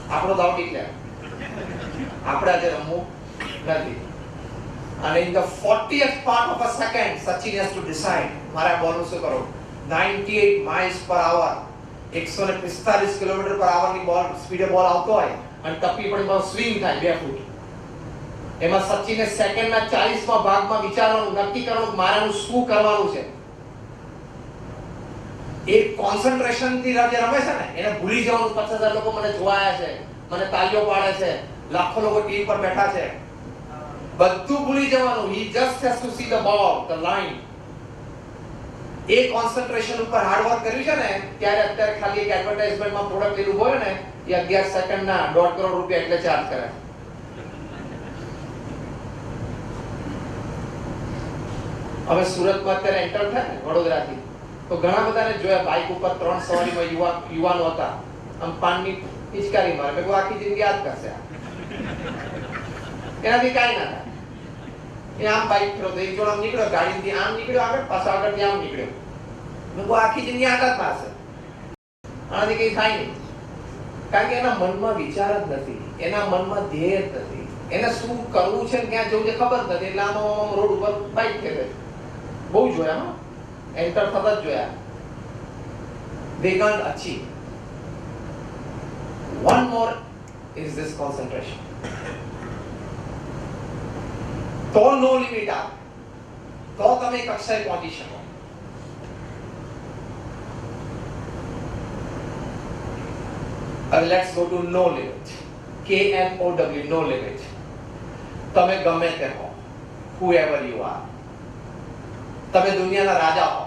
આપણો દાવ ટીકલે. આપણે આજે રમવું નથી. અને in the 40th part of a second Sachin has to decide મારે આ બોલનું શું કરવું. 98 માઇલ્સ પર આવર, 145 કિલોમીટર પર આવરની બોલ સ્પીડે બોલ આવતો હોય અને ટપ્પી પડી બોલ સ્વિંગ થાય 2 ફૂટ. એમાં સચિને સેકન્ડના 40મા ભાગમાં વિચારવાનું, નક્કી કરવાનું મારાનું શું કરવાનું છે. એક કોન્સન્ટ્રેશન થી જે રમે છે ને એને ભૂલી જવાનું. 50,000 લોકો મને જોવાયા છે, મને તાલીઓ પાડે છે, લાખો લોકો ટીમ પર બેઠા છે, બધું ભૂલી જવાનું. he just has to see the ball, the line. A concentration ઉપર હાર્ડ વર્ક કર્યું છે ને ત્યારે અત્યારે ખાલી એક એડવર્ટાઇઝમેન્ટમાં પ્રોડક્ટ લીધું હોય ને એ 11 સેકન્ડના 1.5 કરોડ રૂપિયા એટલે ચાર્જ કરે. હવે સુરતમાં અત્યારે એન્ટર થાય ને વડોદરાથી તો ઘણા બધાને જોયા બાઇક ઉપર 3 સવારીમાં યુવાનો હતા, આમ પાનની પિચકારી મારે. મેં આખી જિંદગી યાદ કરશે, એનાથી કાંઈ ના થાય. એ આમ બાઇક ફેરવતો, એક જોડ આમ નીકળ્યો, ગાડીથી આમ નીકળ્યો આગળ, પાછા આગળથી આમ નીકળ્યો. મેં આખી જિંદગી આઘાત મારશે, આનાથી કઈ થાય નહીં. કારણ કે એના મનમાં વિચાર જ નથી, એના મનમાં ધ્યેય જ નથી, એને શું કરવું છે, ક્યાં જવું છે ખબર નથી. એટલે આમ રોડ ઉપર બાઇક ફેરવે. બહુ જોયા, એન્ટર થતા જ જોયા. They can't achieve. One more is this concentration. તો નો લિમિટ આવે તો તમે કક્ષાએ પહોંચી શકો. Let's go to no limit. KNOW, no limit. તમે ગમે તે હો, whoever you are. તમે દુનિયાના રાજા હો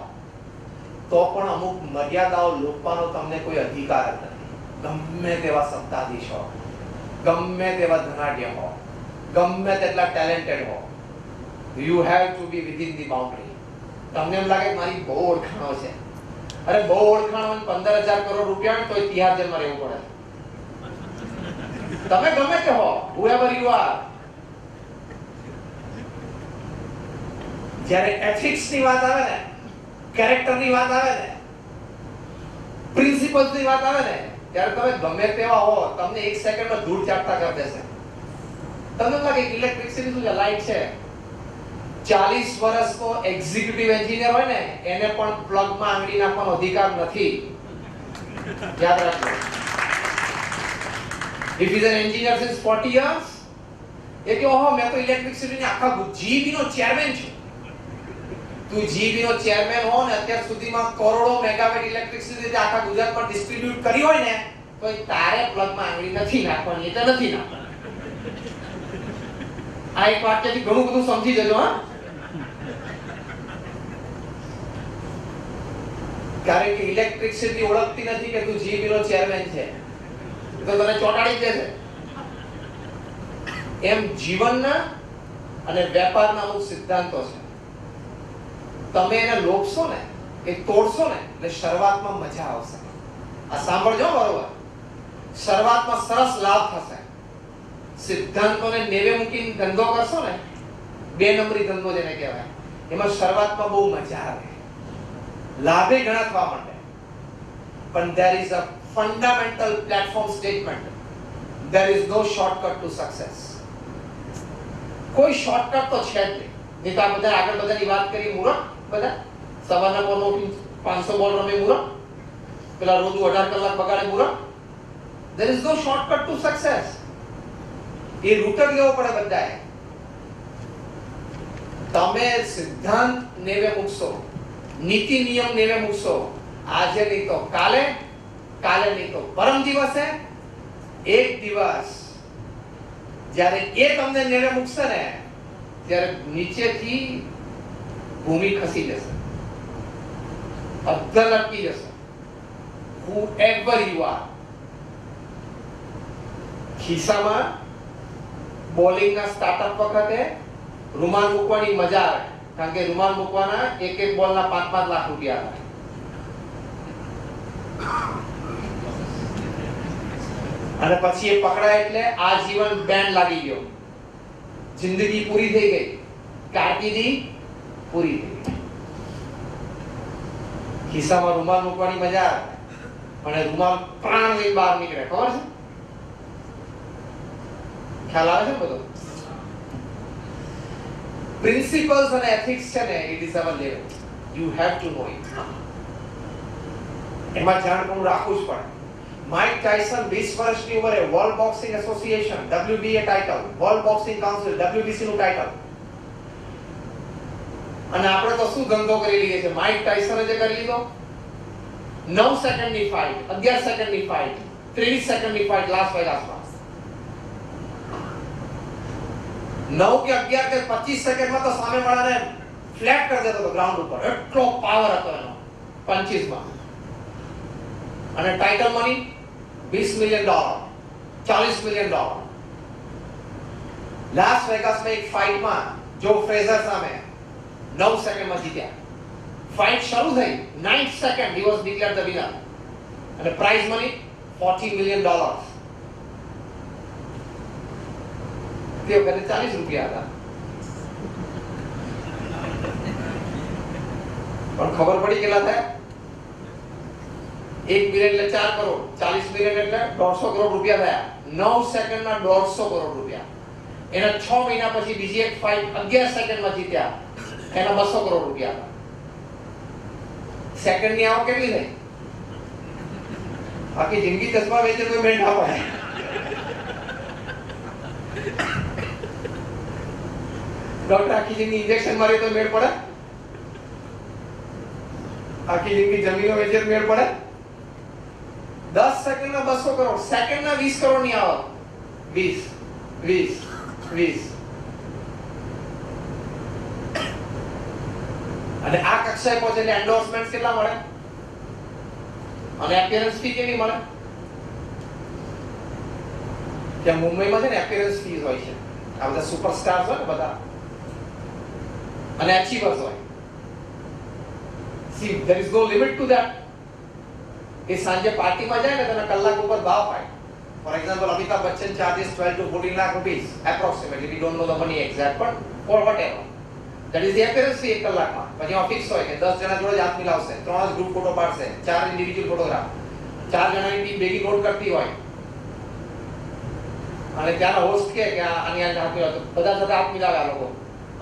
તો પણ અમુક મર્યાદાઓ લોપવાનો તમને કોઈ અધિકાર જ નથી. ગમે તેવા સત્તાધીશ હો, ગમે તેવા ધનાઢ્ય હો, ગમે તેટલા ટેલેન્ટેડ હો, you have to be within the boundary. તમને એમ લાગે મારી બહુ ઓળખાણો છે, અરે બહુ ઓળખાણો 15,000 કરોડ રૂપિયા તો 30 જેલમાં રહેવું પડે. તમે ગમે તે હો, whoever you are. જ્યારે એથિક્સ ની વાત આવે ને, કેરેક્ટર ની વાત આવે ને, પ્રિન્સિપલ્સ ની વાત આવે ને, ત્યારે તમે ગમે તેવા હો, તમને 1 સેકન્ડમાં ધૂળ ચાટતા કરી દેશે. તમને લાગે ઇલેક્ટ્રિસિટી શું છે, લાઈટ છે. 40 વર્ષનો એક્ઝિક્યુટિવ એન્જિનિયર હોય ને, એને પણ પ્લગમાં આંગળી નાખવાનો અધિકાર નથી. યાદ રાખજો. If he is an engineer since 40 years, એ કે ઓહો મેં તો ઇલેક્ટ્રિસિટી ની આખા જીબી નો ચેરમેન છું. તું જીબી નો ચેરમેન હો ને અત્યાર સુધીમાં કરોડો મેગાવાટ ઇલેક્ટ્રિસિટી આખા ગુજરાતમાં ડિસ્ટ્રીબ્યુટ કરી હોય ને, તો તારે પ્લગમાં આંગળી નથી નાખવાની, એટલે નથી નાખવાની. આ એક વાક્યથી ઘણું બધું સમજી જજો. હા, કારણ કે ઇલેક્ટ્રિસિટી ઓળખતી નથી કે તું જીબી નો ચેરમેન છે, તો તને ચોટાડી દેશે. એમ જીવનના અને વેપારના અમુક સિદ્ધાંતો છે. તમે એને લોપશો ને, એ તોડશો ને, એટલે શરૂઆતમાં મજા આવશે. આ સાંભળજો બરોબર. શરૂઆતમાં સરસ લાભ થશે. સિદ્ધાંતોને નેવે મૂકીને ધંધો કરશો ને, 2 નંબરી ધંધો જેને કહેવાય, એમાં શરૂઆતમાં બહુ મજા આવે, લાભે ઘણા થવા માંડે. પણ there is a fundamental platform statement. There is no shortcut to success. કોઈ શોર્ટકટ તો છે જ નહીં. નહીં તો આ બધા આગળ બધાની વાત કરી મૂરખ, બધા સવારના પોરમાં ઉઠી 500 બોલ રમે મૂરખ, પેલા રોજ 18 કલાક બગાડે મૂરખ. There is no shortcut to success. એ રૂટ જ લેવો પડે બધાએ. તમે સિદ્ધાંત નેવે મૂકશો, નીતિ નિયમ નેવે મૂકશો, આજે નહીં તો કાલે, કાલે નહીં તો પરમ દિવસે, એક દિવસ જ્યારે એ તમને નેવે મૂકશે ને, ત્યારે નીચેથી ભૂમિ ખસી જશે, અદ્ધર લટકી જશે. whoever you are. ખિસ્સામાં બોલિંગના સ્ટાર્ટઅપ વખતે રૂમાલ મૂકવાની મજા આવે, કારણ કે રૂમાલ મૂકવાના એક બોલના 5-5 લાખ રૂપિયા આવે. અને પછી એ પકડાય એટલે આજીવન બેન લાગી ગયો, જિંદગી પૂરી થઈ ગઈ, કારકિર્દી પૂરી થઈ ગઈ. ખિસ્સામાં રૂમાલ મૂકવાની મજા આવે, અને રૂમાલ પ્રાણ લઈને બહાર નીકળે, ખબર છે? ખ્યાલ આવે છે બધો? પ્રિન્સિપલ્સ અને એથિક્સ છે ને, it is our level. You have to know it. એમાં જાણવું રાખવું જ પડે. માઇક ટાયસન 20 વર્ષની ઉંમરે world boxing association WBA title, world boxing council WBC નું ટાઇટલ. અને આપણે તો શું ધંધો કરી લઈએ છે. માઇક ટાયસને જે કરી લીધો, 9 સેકન્ડની ફાઇટ, 11 સેકન્ડની ફાઇટ, 23 સેકન્ડની ફાઇટ લાસ વેગાસમાં. 9 કે 11 કે 25 સેકન્ડમાં તો સામે વાળાને ફ્લેટ કરી દેતો હતો ગ્રાઉન્ડ ઉપર. એટલો પાવર હતો એનો પંચીસમાં. અને ટાઇટલ મની $20 મિલિયન, $40 મિલિયન. લાસ વેગાસમાં એક ફાઇટમાં જો ફ્રેઝર સામે 9 સેકન્ડમાં જીત્યા. ફાઇટ શરૂ થઈ 9th second he was declared the winner. અને પ્રાઇઝ મની $40 મિલિયન. તે વખતે 40 રૂપિયા હતા. પણ ખબર પડી કેટલા થયા? 1 મિલિયન એટલે 4 કરોડ, 40 મિલિયન એટલે 150 કરોડ રૂપિયા થયા. 9 સેકન્ડના 150 કરોડ રૂપિયા. એના 6 મહિના પછી બીજી એક ફાઇટ 11 સેકન્ડમાં જીત્યા, એના 200 કરોડ રૂપિયા હતા. સેકન્ડની આવક કેટલી થઈ? બાકી જિંદગી ચશ્મા વેચે તો બેન ના પડે. ડોક્ટર આખી જિંદગી ઇન્જેક્શન મારી તો મેળ પડે? આખી જિંદગી જમીનો વેચે તો મેળ પડે? 10 સેકન્ડના 200 કરોડ, સેકન્ડના 20 કરોડ ની આવક. 20. અને આ કક્ષાએ પહોંચે એટલે એન્ડોર્સમેન્ટ કેટલા મળે અને એપિયરન્સ ફી કેવી મળે? કે મુંબઈમાં છે ને એપિયરન્સ ફીસ હોય છે. આ બધા સુપરસ્ટાર્સ હોય ને બધા અને અચીવર્સ હોય. See there is no limit to that. એ સાંજે પાર્ટીમાં જાય ને તેને કલાક ઉપર ભાવ પાય. For example Amitabh Bachchan charges 12 to 14 lakh rupees approximately. We don't know the money exact but for whatever. That is the appearance fee એક કલાકમાં. પછી આ ફિક્સ હોય કે 10 જણા જોડે જ હાથ મિલાવશે, 3 જ ગ્રુપ ફોટો પાડશે, 4 ઇન્ડિવિડ્યુઅલ ફોટોગ્રાફ, 4 જણાની ટીમ ભેગી નોટ કરતી હોય. અને ત્યાંના હોસ્ટ કે આની હાથ મિલાવ, બધા સાથે હાથ મિલાવે આ લોકો.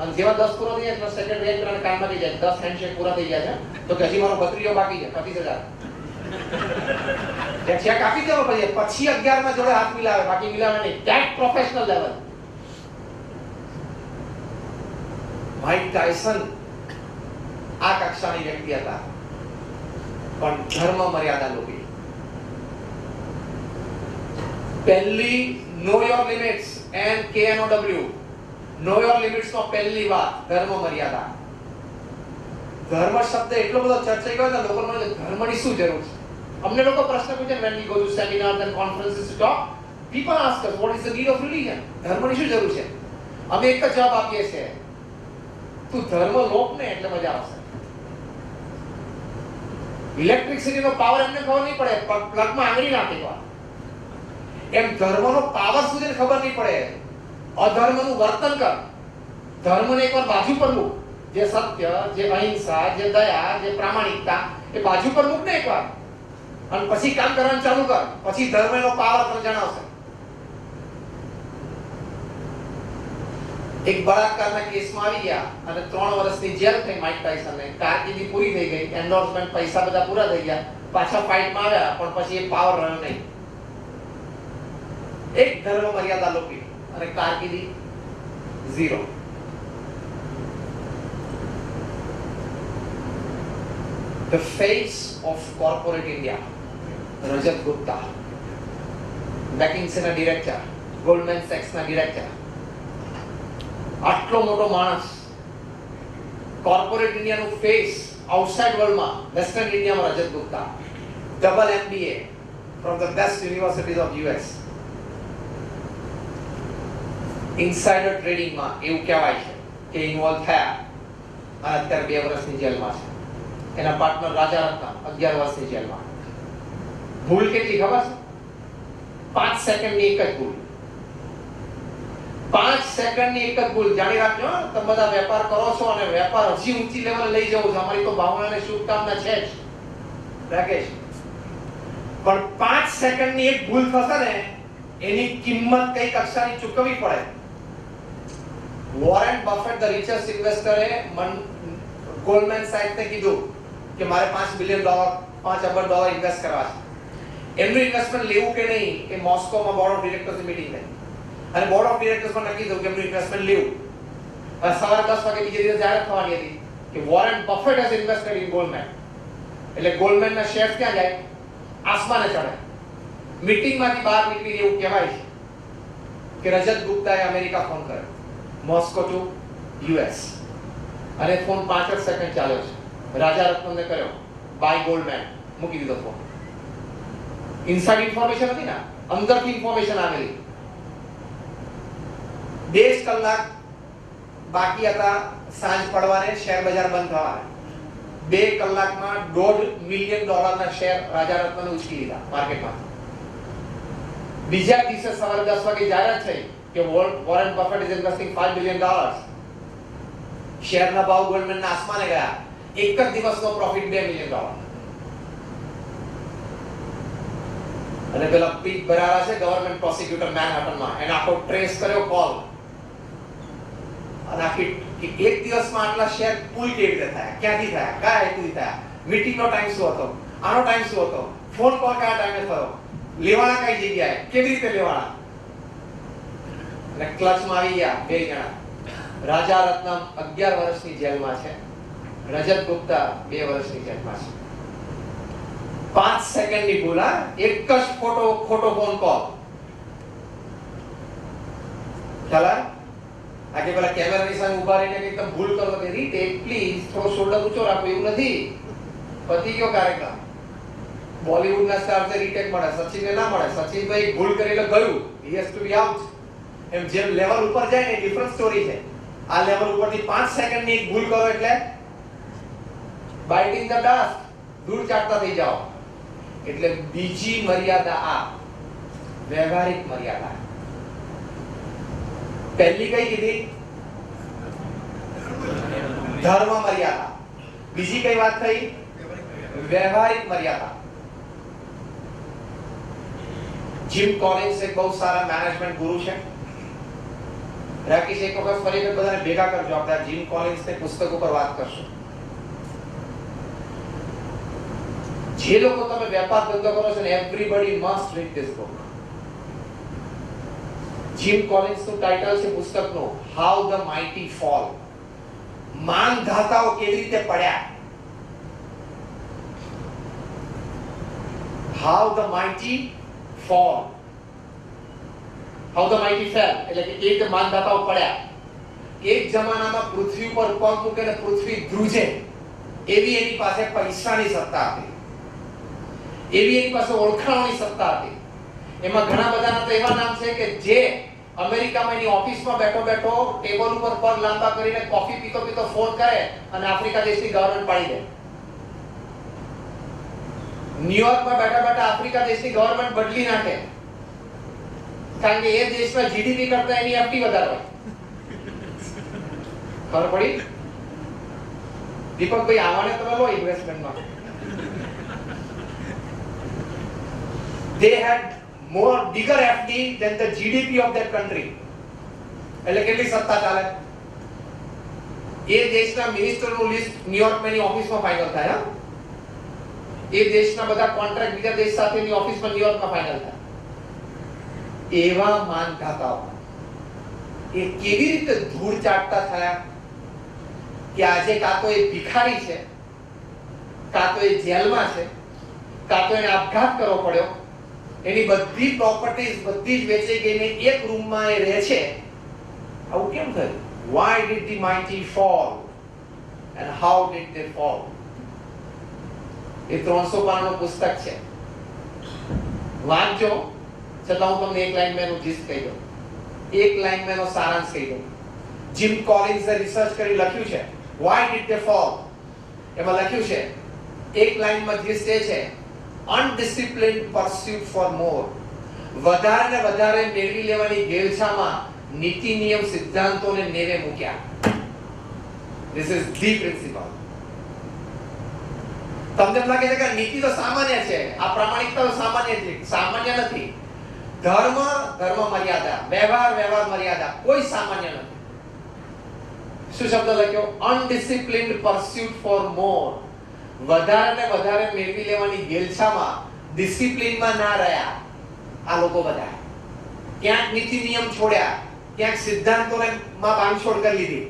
અને જેવા 10 પૂરો થઈ જાય એટલે સેકન્ડ રેન્ક અને કામમાં થઈ જાય 10 હેન્ડશેક પૂરા થઈ ગયા છે તો કે હજી મારો ભત્રીજો બાકી છે 25000. જે ચેક આપી દેવો પછી 11 માં જોડે હાથ મિલાવે, બાકી મિલાવે નહીં. That professional level. Mike Tyson આ કક્ષાની વ્યક્તિ હતા, પણ ધર્મ મર્યાદા લોભી. પહેલી know your limits NKNOW, know your limits નો પહેલી વાત ધર્મ મર્યાદા. ધર્મ શબ્દ એટલો બધો ચર્ચાઈ ગયો ને લોકોને મને ધર્મની શું જરૂર છે. અમને લોકો પ્રશ્ન પૂછે when we go to seminars and conferences to talk, people ask us what is the need of religion. ધર્મની શું જરૂર છે? અમે એક જ જવાબ આપીએ છીએ, તું ધર્મ લોક ને એટલે મજા આવશે. ઇલેક્ટ્રિસિટીનો પાવર એમને ખબર નહીં પડે, પ્લગમાં આંગળી નાખી દો. એમ ધર્મનો પાવર શું છે ખબર નહીં પડે. અધર્મનું વર્તન કર, ધર્મને એકવાર બાજુ પર મૂક. જે સત્ય, જે અહિંસા, જે દયા, જે પ્રામાણિકતા એ બાજુ પર મૂક ને એકવાર, અને પછી કામ કરવાનું ચાલુ કર. પછી ધર્મનો પાવર તને જણાવશે. એક બળાત્કારના કેસમાં આવી ગયા અને 3 વર્ષની જેલ થઈ માઇક ટાયસનને. કારકિર્દી પૂરી થઈ ગઈ, એન્ડોર્સમેન્ટ પૈસા બધા પૂરા થઈ ગયા, પાછા ફાઇટમાં આવ્યા, પણ પછી એ પાવર રહ્યો નહીં. એક ધર્મ મર્યાદા લોપી અને કારકિર્દી 0. The face of corporate India, Rajat Gupta, McKinsey ના ડિરેક્ટર, Goldman Sachs ના ડિરેક્ટર. આટલો મોટો માણસ, કોર્પોરેટ ઇન્ડિયાનું ફેસ આઉટસાઇડ વર્લ્ડમાં, વેસ્ટર્ન ઇન્ડિયામાં Rajat Gupta, double MBA from the best universities of US. Insider ટ્રેડિંગમાં એવું કહેવાય છે કે ઇન્વોલ્વ થયા અને અત્યારે 2 વર્ષની જેલમાં છે. એના પાર્ટનર રાજા રત્નમ 11 વર્ષની જેલમાં. ભૂલ કેટલી ખબર છે? 5 સેકન્ડની એક જ ભૂલ. 5 સેકન્ડની એક જ ભૂલ. જાણી રાખજો, તમે બધા વેપાર કરો છો અને વેપાર હજી ઊંચી લેવલે લઈ જવો છે. અમારી તો ભાવનાને શુભકામના છે જ રાકેશ, પણ 5 સેકન્ડની એક ભૂલ થશે ને એની કિંમત કઈ કક્ષાની ચૂકવવી પડે. વોરેન બફેટ ધ રિચેસ્ટ ઇન્વેસ્ટરે ગોલ્ડમેન સાઇટ્સને કીધું કે મારે $5 બિલિયન $5 અબજ ઇન્વેસ્ટ કરવા છે. એમનું ઇન્વેસ્ટમેન્ટ લેવું કે નહીં એ મોસ્કોમાં બોર્ડ ઓફ ડિરેક્ટર્સની મીટિંગ થઈ અને બોર્ડ ઓફ ડિરેક્ટર્સમાં નક્કી થયું કે એમનું ઇન્વેસ્ટમેન્ટ લેવું. અને સવારે 10 વાગે બીજે દિવસે જાહેરાત થવાની હતી કે Warren buffet has invested in Goldman. એટલે ગોલ્ડમેનના શેર ક્યાં જાય? આસમાને ચડે. મીટિંગમાંથી બહાર નીકળીને એવું કહેવાય છે કે રજત ગુપ્તાએ અમેરિકા ફોન કર્યો, મોસ્કો ટુ US, અને ફોન 5 જ સેકન્ડ ચાલ્યો છે. રાજા રત્નમને કર્યો, બાય ગોલ્ડમેન, મૂકી દીધો ફોન. ઇનસાઇડ ઇન્ફોર્મેશન હતી ને, અંદરથી ઇન્ફોર્મેશન આવેલી. 2 કલાક બાકી હતા સાંજ પડવાને, શેર બજાર બંધ થવાના. 2 કલાકમાં $1.5 મિલિયન ના શેર રાજા રત્નને ઉચકી લીધા માર્કેટમાં. બીજા દિવસે સવારે 10 વાગે જાહેરાત થઈ કે Warren Buffett is investing $5 billion. શેરના ભાવ ગોલ્ડમેનના આસમાને ગયા. એક જ દિવસનો પ્રોફિટ $2 મિલિયન. અને પેલા પીટ બરારા છે ગવર્નમેન્ટ પ્રોસિક્યુટર મેનહટનમાં, એને આખો ટ્રેસ કર્યો કોલ. અને આખી એક દિવસમાં આટલા શેર પુલ કેવી રીતે થયા, ક્યાંથી થયા, કયા હેતુથી થયા, મીટિંગનો ટાઈમ શું હતો, આનો ટાઈમ શું હતો, ફોન કોલ કયા ટાઈમે થયો, લેવાના કઈ જગ્યાએ, કેવી રીતે લેવાના. અને ક્લચમાં આવી ગયા બે જણા. રાજા રત્નમ 11 વર્ષની જેલમાં છે, રજત ગુપ્તા 2 વર્ષની જેલમાં છે. 5 સેકન્ડની ભૂલ, એક જ ખોટો ફોન કોલ. ખ્યાલ આગે પેલા કેમેરાની સામે ઉભા રહીને કે તમે ભૂલ કરો કે રીટેક પ્લીઝ થોડો શોલ્ડર ઊંચો રાખો, એવું નથી. પતી ગયો કાર્યક્રમ. બોલિવૂડના સ્ટારને રીટેક મળે, સચિનને ના મળે. સચિનભાઈ ભૂલ કરી એટલે ગયું, he has to be out. એમ જેમ લેવલ ઉપર જાય ને ડિફરન્ટ સ્ટોરી છે. આ લેવલ ઉપરથી 5 સેકન્ડની એક ભૂલ કરો એટલે બાઇટિંગ ધ ડસ્ટ, ધૂળ ચાટતા થઈ જાઓ. એટલે બીજી મર્યાદા આ વ્યવહારિક મર્યાદા. પહેલી કઈ કીધી? ધર્મ મર્યાદા. બીજી કઈ વાત થઈ? વ્યવહારિક મર્યાદા. જીમ કોલિન્સ એક બહુ સારા મેનેજમેન્ટ ગુરુ છે. રાકેશ એક વખત ફરી બધાને ભેગા કરજો, આપણે જીમ કોલિન્સ ની પુસ્તક ઉપર વાત કરશું. જે લોકો તમે વેપાર ધંધો કરો છો ને, everybody must read this book. Gym Collins નું ટાઇટલ છે પુસ્તકનું હાઉ ધ માઇટી ફોલ. માનધાતાઓ કેવી રીતે પડ્યા. How the mighty fall, how the mighty fail, એટલે કે એક માનધાતાઓ પડ્યા. એક જમાનામાં પૃથ્વી પર પગ મૂકે ને પૃથ્વી ધ્રુજે એવી એની પાસે પૈસાની સત્તા હતી, એવી એની પાસે ઓળખાણની સત્તા હતી. એમાં ઘણા બધાના તો એવા નામ છે કે જે અમેરિકામાં એની ઓફિસમાં બેઠો બેઠો ટેબલ ઉપર પગ લાંબા કરીને કોફી પીતો પીતો ફોન કરે અને આફ્રિકા દેશની ગવર્નમેન્ટ પાડી દે. ન્યુયોર્કમાં બેઠા બેઠા આફ્રિકા દેશની ગવર્નમેન્ટ બદલી નાખે, કારણ કે એ દેશમાં જીડીપી કરતા એની એફડી વધારે હોય. ખબર પડી? દીપકભાઈ આવાને તમે લો ઇન્વેસ્ટમેન્ટમાં. They had more bigger FD than the GDP of that country. એટલે કેટલી સત્તા ચાલે? એ દેશના મિનિસ્ટરનું લિસ્ટ ન્યુયોર્કમાં એની ઓફિસમાં ફાઇનલ થાય. એ દેશના બધા કોન્ટ્રાક્ટ બીજા દેશ સાથેની ઓફિસમાં ન્યુયોર્કમાં ફાઇનલ થાય. એવા માનધાતાઓ એ કેવી રીતે ધૂળ ચાટતા થયા કે આજે કાં તો એ ભિખારી છે, કાં તો એ જેલમાં છે, કાં તો એને આપઘાત કરવો પડ્યો, એની બધી પ્રોપર્ટીઝ બધી જ વેચાઈ ગઈને એક રૂમમાં એ રહે છે. આવું કેમ થયું? Why did the mighty fall and how did they fall? એ 300 પાનાનું પુસ્તક છે, વાંચજો. છતાં હું તમને એક લાઈન મેં જીસ્ટ કહી દઉં, એક લાઈન મેં સારાંશ કહી દઉં. જીમ કોલિન્સે રિસર્ચ કરી લખ્યું છે Why did they fall? એમાં લખ્યું છે એક લાઈનમાં જીસ્ટ એ છે undisciplined pursuit for more. વધારે ને વધારે મેળવી લેવાની ઘેલછામાં નીતિ નિયમ સિદ્ધાંતોને નેવે મૂક્યા. This is the principle. તમને એમ લાગે છે કે નીતિ તો સામાન્ય છે, આ પ્રામાણિકતા તો સામાન્ય છે. સામાન્ય નથી. ધર્મ મર્યાદા, વ્યવહાર મર્યાદા, કોઈ સામાન્ય નથી. શું શબ્દ લખ્યો? undisciplined pursuit for more. વધારે ને વધારે મેળવી લેવાની ગેલછામાં ડિસિપ્લિનમાં ના રહ્યા આ લોકો બધા. ક્યાંક નીતિ નિયમ છોડ્યા, ક્યાંક સિદ્ધાંતોને માં બાંધછોડ કરી લીધી,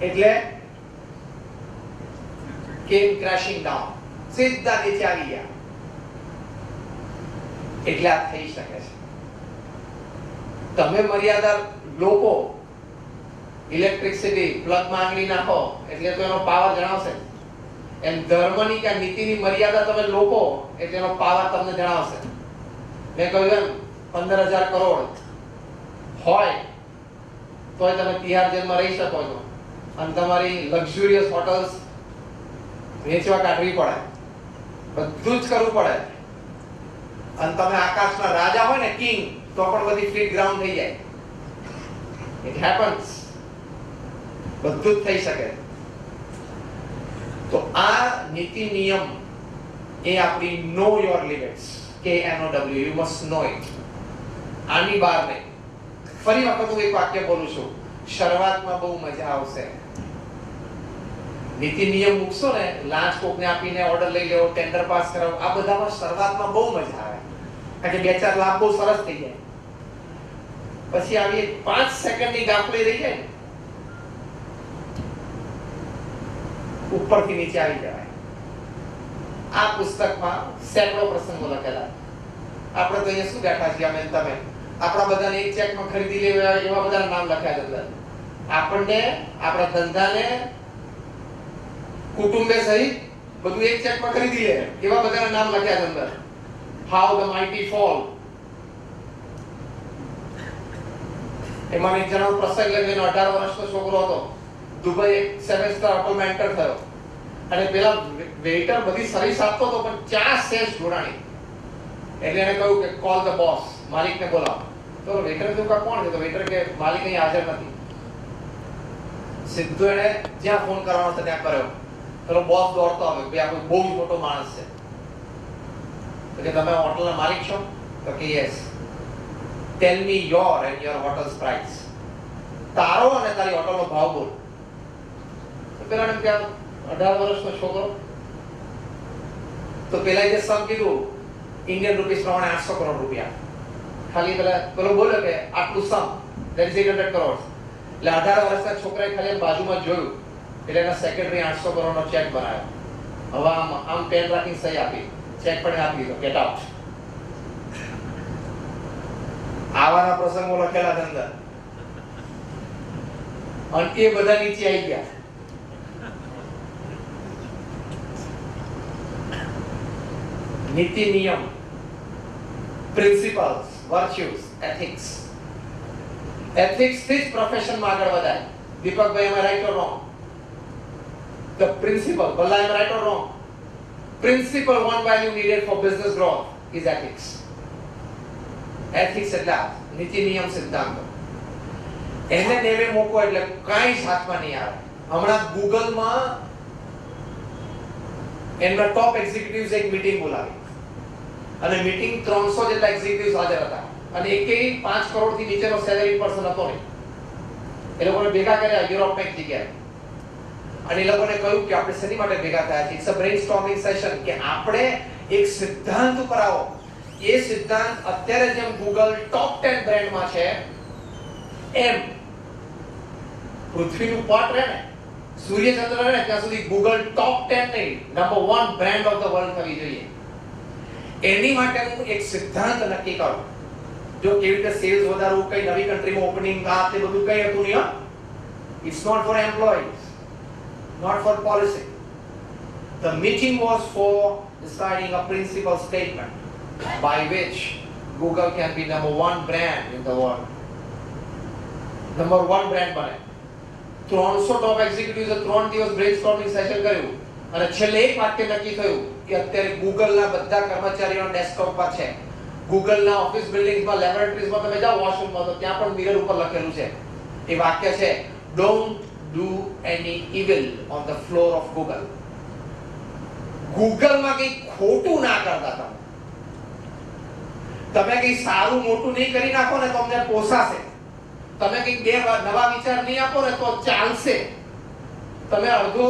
એટલે came crashing down, સીધા નીચે આવી ગયા. એટલે આ થઈ શકે છે. તમે મર્યાદા લોકો ઇલેક્ટ્રિસિટી પ્લગમાં આંગળી નાખો એટલે તો એનો પાવર જણાવશે. એમ ધર્મની કે નીતિની મર્યાદા તમે લોકો એટલે એનો પાવર તમને જણાવશે. મેં કહ્યું એમ 15,000 કરોડ હોય તોય તમે તિહાર જેલમાં રહી શકો છો અને તમારી લક્ઝુરિયસ હોટલ્સ વેચવા કાઢવી પડે, બધું જ કરવું પડે. અને તમે આકાશના રાજા હોય ને, કિંગ, તો પણ બધી ફ્રી ગ્રાઉન્ડ થઈ જાય. It happens. બધું જ થઈ શકે. તો આ નીતિ નિયમ એ આપણી know your limits, KNOW, you must know it. આની બહાર નહીં. ફરી વખત હું એક વાક્ય બોલું છું, શરૂઆતમાં બહુ મજા આવશે. નીતિ નિયમ મૂકશો ને, લાંચ કોકને આપીને ઓર્ડર લઈ લેવો, ટેન્ડર પાસ કરાવો, આ બધામાં શરૂઆતમાં બહુ મજા આવે, કારણ કે 2-4 લાખ બહુ સરસ થઈ જાય. પછી આવી 5 સેકન્ડની ગાફલી રહી જાય ઉપરથી નીચે આવી જવાય. આ પુસ્તકમાં સેંકડો પ્રસંગો લખેલા. આપણે તો અહીંયા શું બેઠા છીએ અમે તમે, આપણા બધાને એક ચેકમાં ખરીદી લેવા એવા બધા નામ લખ્યા છે અંદર. આપણને આપણા ધંધાને કુટુંબે સહિત બધું એક ચેકમાં ખરીદી લે એવા બધાના નામ લખ્યા છે અંદર. How the mighty fall. એમાં એક જણાનો પ્રસંગ લખેલો 18 વર્ષનો છોકરો હતો. દુબઈ એક સેમેસ્ટર હોટલમાં એન્ટર થયો અને પેલા વેઇટર બધી સર્વિસ આપતો હતો પણ ચા સેજ ઢોળાણી. એટલે એને કહ્યું કે કોલ ધ બોસ, માલિકને બોલાવો. તો વેઇટરે કહ્યું કોણ છે? તો વેઇટર કે માલિક અહીં હાજર નથી. સીધો એને જ્યાં ફોન કરવાનો હતો ત્યાં કર્યો. પેલો બોસ દોડતો આવ્યો કે આ કોઈ બહુ મોટો માણસ છે. તો કે તમે હોટલના માલિક છો? તો કે yes. Tell me your and your hotel's price. તારો અને તારી હોટલનો ભાવ બોલ. તો પેલાને કે 18 વર્ષનો છોકરો. તો પેલા જે સમ કીધું ઇન્ડિયન રૂપીસ પ્રમાણે 800 કરોડ રૂપિયા. ખાલી પેલો બોલ્યો કે આટલું સમ that is 800 કરોડ. એટલે 18 વર્ષના છોકરાએ ખાલી બાજુમાં જોયું એટલે એના સેક્રેટરી 800 કરોડનો ચેક બનાવ્યો. હવે આમ પેન રાખીને સહી આપી, ચેક પણ આપી દીધો, ગેટ આઉટ. આવાના પ્રસંગો લખેલા છે અંદર અને એ બધા નીચે આવી ગયા. નીતિ નિયમ, પ્રિન્સિપલ્સ, વર્ચ્યુઝ, એથિક્સ. એથિક્સ થી જ પ્રોફેશનમાં આગળ વધાય. દીપકભાઈ, am I right or wrong? The principle, Balla, am I right or wrong? Principle, one value needed for business growth is ethics. Ethics એટલે નીતિ નિયમ સિદ્ધાંતો. એને નેવે મૂકો એટલે કાંઈ જ હાથમાં નહીં આવે. હમણાં ગૂગલમાં એમના ટોપ એક્ઝિક્યુટિવ્સ એક મીટિંગ બોલાવી અને મીટિંગ 300 જેટલા એક્ઝિક્યુટિવ્સ હાજર હતા અને એકેય 5 કરોડથી નીચેનો સેલેરી પર્સન હતો નહીં. એ લોકોને ભેગા કર્યા યુરોપમાં એક જગ્યાએ અને એ લોકોને કહ્યું કે આપણે શેની માટે ભેગા થયા છીએ? ઇટ્સ અ બ્રેઇનસ્ટોર્મિંગ સેશન કે આપણે એક સિદ્ધાંત ઉપર આવો. એ સિદ્ધાંત અત્યારે જેમ ગૂગલ ટોપ 10 બ્રાન્ડમાં છે એમ પૃથ્વીનું પટ રહે ને, સૂર્યચંદ્ર રહે ને ત્યાં સુધી ગૂગલ ટોપ 10 નહીં, number 1 brand of the world થવી જોઈએ. એની માટેનું એક સિદ્ધાંત નક્કી કરો. જો કેવી રીતે સેલ્સ વધારવું, કઈ નવી કન્ટ્રીમાં ઓપનિંગ, આ તે બધું કઈ હતું નહીં. It's not for employees, not for policy. The meeting was for deciding a principal statement by which Google can be number 1 brand in the world. Number 1 brand બને. 300 ટોપ એક્ઝિક્યુટિવ્સે 3 દિવસ બ્રેઇનસ્ટોર્મિંગ સેશન કર્યું અને છેલ્લે એક વાક્ય નક્કી થયું કે અત્યારે ગૂગલના બધા કર્મચારીઓ ડેસ્કટોપ પર છે. ગૂગલના ઓફિસ બિલ્ડિંગ્સમાં, લેબોરેટરીઝમાં તમે જાઓ વોશરૂમમાં તો ત્યાં પણ મિરર ઉપર લખેલું છે. એ વાક્ય છે, don't do any evil on the floor of Google. ગૂગલમાં કઈ ખોટું ના કરતા તમે. તમે કઈ સારું મોટું નહીં કરી નાખો ને તો અમને પોસાશે. તમે કઈ બે નવા વિચાર નહીં આપો ને તો ચાલશે. તમે અડધો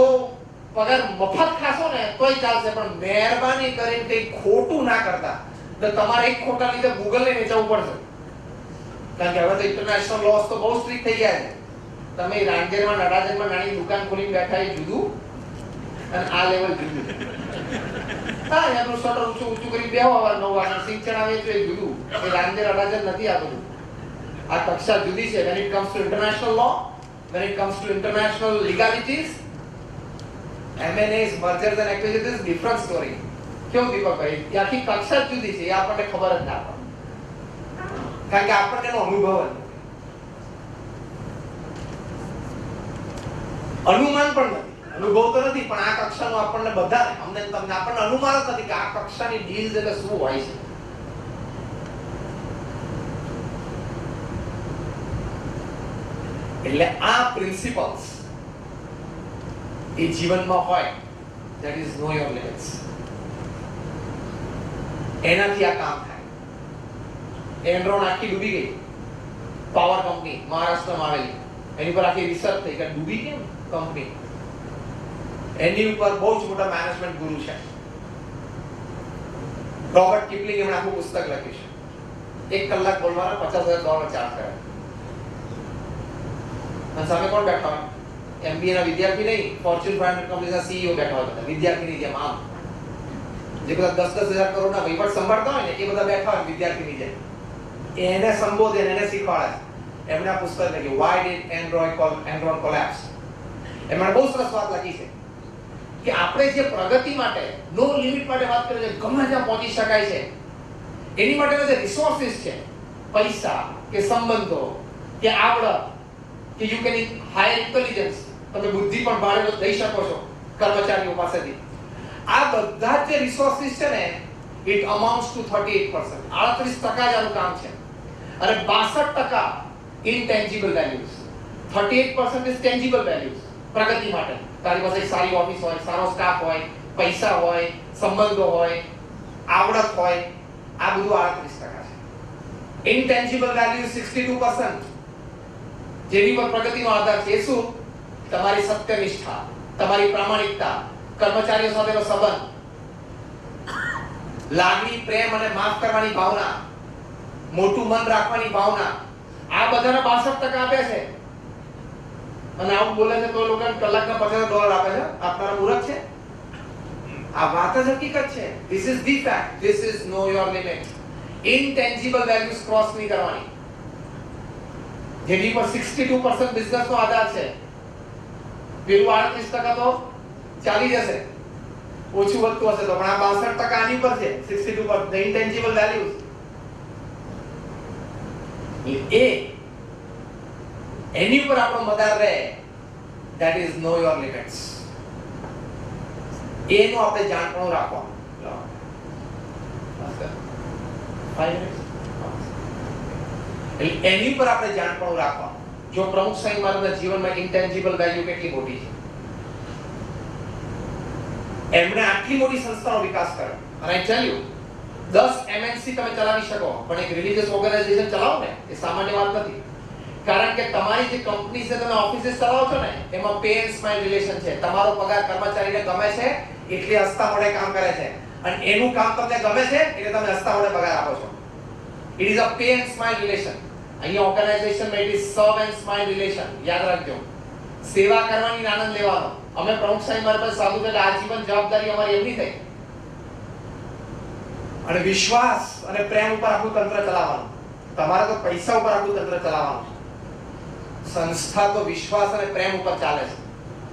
પગાર મફત ખાશો ને તોય ચાલશે, પણ મહેરબાની કરીને કઈ ખોટું ના કરતા. તો તમારે એક ખોટા લીધે ગૂગલને વેચવું પડશે. કારણ કે હવે તો ઇન્ટરનેશનલ લોસ તો બહુ સ્ટ્રિક્ટ થઈ ગયા છે. તમે રાંદેરમાં નડાજનમાં નાની દુકાન ખોલીને બેઠા એ જુદું અને આ લેવલ જુદું. હા, એનું શટર ઊંચું કરી બેહો 9 વાગે સિંચણા વેચો એ જુદું. એ રાંદેર અડાજન નથી આ બધું. આ કક્ષા જુદી છે. when it comes to international law, when it comes to international legalities, M&As, mergers and acquisitions, different story. કેવું દીપકભાઈ? એ આખી કક્ષા જુદી છે. એ આપણને ખબર જ ના પડે કારણ કે આપણને એનો અનુભવ જ અનુમાન પણ નથી. અનુભવ તો નથી પણ આ કક્ષાનો આપણને બધાને અમને તમને આપણને અનુમાન જ નથી કે આ કક્ષાની ડીલ્સ એટલે શું હોય છે. એટલે આ પ્રિન્સિપલ્સ એ જીવનમાં હોય, that is know your limits. એનાથી આ કામ થાય. એનરોન આખી ડૂબી ગઈ. પાવર કંપની મહારાષ્ટ્રમાં આવેલી, એની પર આખી રિસર્ચ થઈ કે ડૂબી કેમ કંપની. એની ઉપર બહુ જ મોટા મેનેજમેન્ટ ગુરુ છે રોબર્ટ કિપલિંગ. એમણે આખું પુસ્તક લખ્યું છે. 1 કલાક બોલવાના $50,000 ચાર્જ કરે. અને સામે કોણ બેઠા હોય? MBA ના વિદ્યાર્થી નહીં, ફોર્ચ્યુન 500 કંપનીના CEO બેઠા હોય બધા વિદ્યાર્થીની જેમ. આમ જે બધા 10,000 કરોડના વહીવટ સંભાળતા હોય ને એ બધા બેઠા હોય વિદ્યાર્થીની જેમ. એને સંબોધે, એને શીખવાડે. એમણે આ પુસ્તક લખ્યું, Why did Enron collapse? એમણે બહુ સરસ વાત લખી છે કે આપણે જે પ્રગતિ માટે, નો લિમિટ માટે વાત કરીએ છીએ, ગમે ત્યાં પહોંચી શકાય છે, એની માટેના જે રિસોર્સિસ છે, પૈસા કે સંબંધો કે આવડત કે યુ કેન હાયર ઇન્ટેલિજન્સ, તમે બુદ્ધિ પણ ભાડે દઈ શકો છો કર્મચારીઓ પાસેથી. આ બધા જે રિસોર્સિસ છે ને, ઇટ અમાઉન્ટ્સ ટુ 38%. 38% જ આનું કામ છે અને 62% intangible values. 38% is tangible values. પ્રગતિ માટે તારી પાસે સારી ઓફિસ હોય, સારો સ્ટાફ હોય, પૈસા હોય, સંબંધો હોય, આવડત હોય, આ બધું 38% છે. ઇનટેન્જિબલ વેલ્યુ 62%. જેની પર પ્રગતિનો આધાર છે. શું? તમારી સત્યનિષ્ઠા, તમારી પ્રામાણિકતા, કર્મચારીઓ સાથેનો સંબંધ, લાગણી, પ્રેમ અને માફ કરવાની ભાવના, મોટું મન રાખવાની ભાવના, આ બધાના 62% આપે છે. અને આવું બોલે છે તો લોકોને કલાકના $50 આપે છે. આપનારા મૂર્ખ છે? આ વાત જ હકીકત છે. This is the fact. This is know your limit. Intangible values cross નહીં કરવાની. જેની પર 62% બિઝનેસ નો આધાર છે. પેલું 38% તો ચાલી જશે, ઓછું વધતું હશે તો, પણ આ 62% આની પર છે. 62% the intangible values. એની પર આપણો મદાર રહે. that is know your limits. એનું આપણે જાણવું રાખવાનું. 5 minutes. એની પર આપણે જાણવું રાખવાનું. જો પ્રમુખ સ્વામી મહારાજના જીવનમાં ઇન્ટેન્જિબલ વેલ્યુ કેટલી મોટી છે. એમણે આટલી મોટી સંસ્થાનો વિકાસ કર્યો. અને આઈ ટેલ યુ, 10 MNC તમે ચલાવી શકો, પણ એક રિલીજિયસ ઓર્ગેનાઇઝેશન ચલાવો ને એ સામાન્ય વાત નથી. કારણ કે તમારી જે કંપની છે, તમે ઓફિસીસ ચલાવો છો ને, એમાં પે એન્ડ સ્માઇલ રિલેશન છે. તમારો પગાર કર્મચારીને ગમે છે એટલે હસતા મોઢે કામ કરે છે, અને એનું કામ તમને ગમે છે એટલે તમે હસતા મોઢે પગાર આપો છો. It is a pay and smile relation. અહીંયા ઓર્ગેનાઇઝેશનમાં ઇટ ઇઝ સર્વ એન્ડ સ્માઇલ રિલેશન. યાદ રાખજો, સેવા કરવાની આનંદ લેવાનો. અમે પ્રમુખ સાહેબ મારા પાસે સાધુ એટલે આજીવન જવાબદારી અમારી એમની થઈ. અને વિશ્વાસ અને પ્રેમ ઉપર આખું તંત્ર ચલાવવાનું. તમારે તો પૈસા ઉપર આખું તંત્ર ચલાવવાનું. સંસ્થા તો વિશ્વાસ અને પ્રેમ ઉપર ચાલે છે.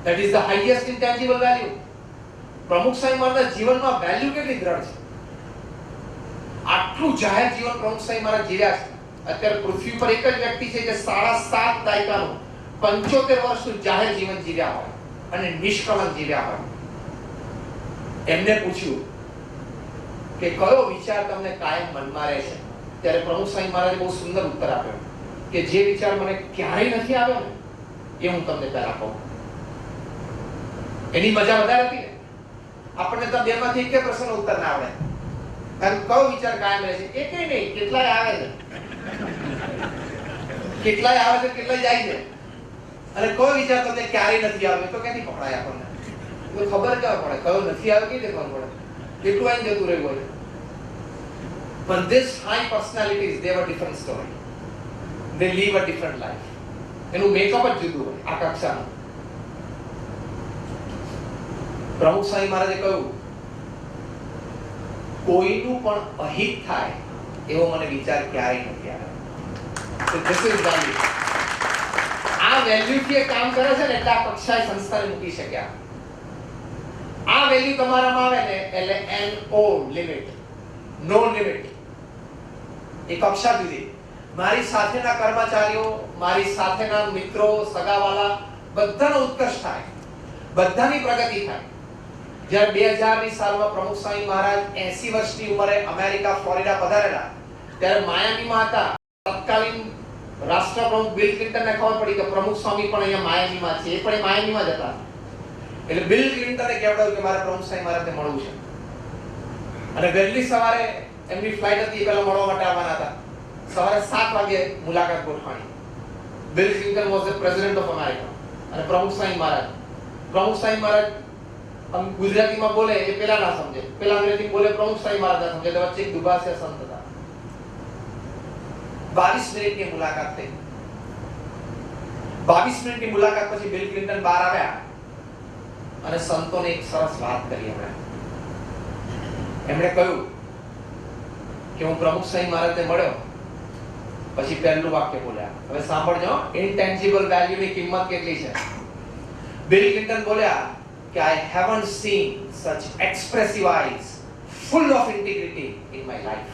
That is the highest intangible value. પ્રમુખ સાહેબ મારા જીવનમાં વેલ્યુ કેટલી દ્રઢ છે. આટલું જાહેર જીવન પ્રમુખ સાહેબ મારા જીવ્યા છે. અત્યારે પૃથ્વી પર એક જ વ્યક્તિ છે જે 7.5 દાયકાનું 75 વર્ષનું જાહેર જીવન જીવ્યા હોય અને નિષ્કલંક જીવ્યા હોય. એમને પૂછ્યું કે કયો વિચાર તમને કાયમ મનમાં રહે છે, ત્યારે પ્રમુખ સાહેબ મહારાજે બહુ સુંદર ઉત્તર આપ્યો કે જે વિચાર મને ક્યારેય નથી આવ્યો ને એ હું તમને પહેલા કહું. એની મજા વધારે હતી ને. આપણને તો બેમાંથી એક પ્રશ્નનો ઉત્તર ના આવડે. કારણ કયો વિચાર કાયમ રહે છે એ કઈ નહીં, કેટલાય આવે છે, કેટલાય આવે છે, કેટલાય જાય છે. અને કયો વિચાર તમને ક્યારેય નથી આવ્યો તો ક્યાંથી પકડાય આપણને? તો ખબર કેમ પડે કયો નથી આવ્યો? કઈ રીતે ખબર પડે? કેટલું આઈને જતું રહ્યું હોય. But this high personalities, they have a different story. They live a different life. એનું મેકઅપ જ જુદું હોય આ કક્ષાનું. પ્રમુખ સ્વામી મહારાજે કહ્યું, કોઈનું પણ અહિત થાય એવો મને વિચાર ક્યારેય નથી આવ્યો. So this is value. આ વેલ્યુ થી કામ કરે છે ને એટલે આ કક્ષાએ સંસ્થાને મૂકી શક્યા. આ વેલ્યુ તમારામાં આવે ને એટલે NO લિમિટ, નો લિમિટ. એ કક્ષા જુદી. મારી સાથેના કર્મચારીઓ, મારી સાથેના મિત્રો, સગાવાલા બધાનો ઉત્કર્ષ થાય, બધાની પ્રગતિ થાય. જ્યારે 2000ની સાલમાં પ્રમુખ સ્વામી મહારાજ 80 વર્ષની ઉંમરે અમેરિકા ફ્લોરિડા પધારેલા, ત્યારે માયામીમાં હતા. તત્કાલીન રાષ્ટ્રપ્રમુખ બિલ ક્લિન્ટનને ખબર પડી કે પ્રમુખ સ્વામી પણ અહીંયા માયામીમાં છે. એ પણ માયામીમાં જ હતા. એટલે બિલ ક્લિન્ટને કહેવડાવ્યું કે મારે પ્રમુખ સ્વામી મહારાજને મળવું છે. અને વહેલી સવારે એમની ફ્લાઇટ હતી, પહેલા મળવા માટે આવવાના હતા. સવારે 7 વાગે મુલાકાત ગોઠવાણી. Bill Clinton was the president of America અને પ્રમુખ સ્વામી મહારાજ. પ્રમુખ સ્વામી મહારાજ ગુજરાતીમાં બોલે એ પેલા ના સમજે, પેલા અંગ્રેજી બોલે પ્રમુખ સ્વામી મહારાજ ના સમજે. વચ્ચે એક દુભાષી સંત હતા. 22 મિનિટની મુલાકાત થઈ. 22 મિનિટની મુલાકાત પછી બિલ ક્લિન્ટન બહાર આવ્યા અને સંતોને એક સરસ વાત કરી. એમણે કહ્યું કે હું પ્રમુખ સાહેબ મહારાજને મળ્યો પછી પહેલું વાક્ય બોલ્યા, હવે સાંભળજો, ઇન્ટેન્જિબલ વેલ્યુની કિંમત કેટલી છે. બિલ ક્લિન્ટન બોલ્યા કે I haven't seen such expressive eyes full of integrity in my life.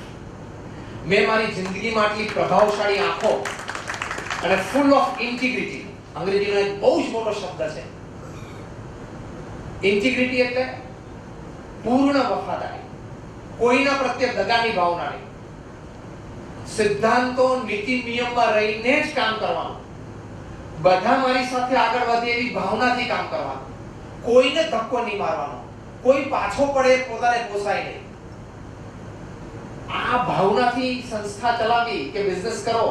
મેં મારી જિંદગીમાં આટલી પ્રભાવશાળી આંખો અને ફૂલ ઓફ ઇન્ટિગ્રિટી, અંગ્રેજીનો એક બહુ જ મોટો શબ્દ છે. ઇન્ટિગ્રિટી એટલે પૂર્ણ વફાદારી, કોઈના પ્રત્યે દગાની ભાવના નહીં, સિદ્ધાંતો નીતિ નિયમમાં રહીને જ કામ કરવાનું, બધા મારી સાથે આગળ વધે એવી ભાવનાથી કામ કરવાનું, કોઈને ધક્કો નહીં મારવાનો, કોઈ પાછો પડે પોતાને પોસાય નહીં. આ ભાવનાથી સંસ્થા ચલાવી કે બિઝનેસ કરો.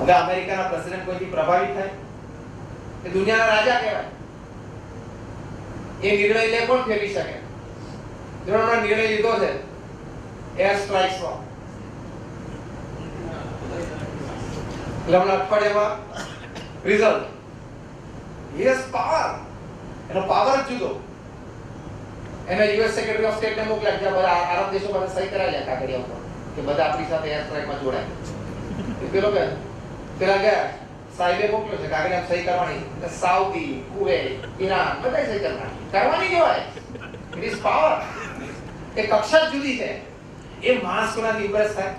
હવે અમેરિકાના પ્રેસિડેન્ટ કોઈથી પ્રભાવિત થાય કે દુનિયાના રાજા કહેવાય, એ નિર્ણય લે કોણ ફેરવી શકે? જેનો નિર્ણય લીધો છે એર સ્ટ્રાઇક્સ નો, અઠવાડિયામાં રિઝલ્ટ, યસ પાવર, એનો પાવર જ જુદો. એને યુએસ સેક્રેટરી ઓફ સ્ટેટ ને મોકલ્યા, જ્યાં બધા આરબ દેશો બધા સહી કરાવ્યા કાગળિયા ઉપર કે બધા આપણી સાથે એર સ્ટ્રાઇકમાં જોડાય. પેલા ગયા સાહેબે મોકલ્યો છે કાગળિયા સહી કરવાની, સાઉદી, કુવૈત, ઈરાન બધા સહી કરવાની કહેવાય. It is power. એ કક્ષા જુદી છે. એ માણસ કોનાથી ઇમ્પ્રેસ થાય?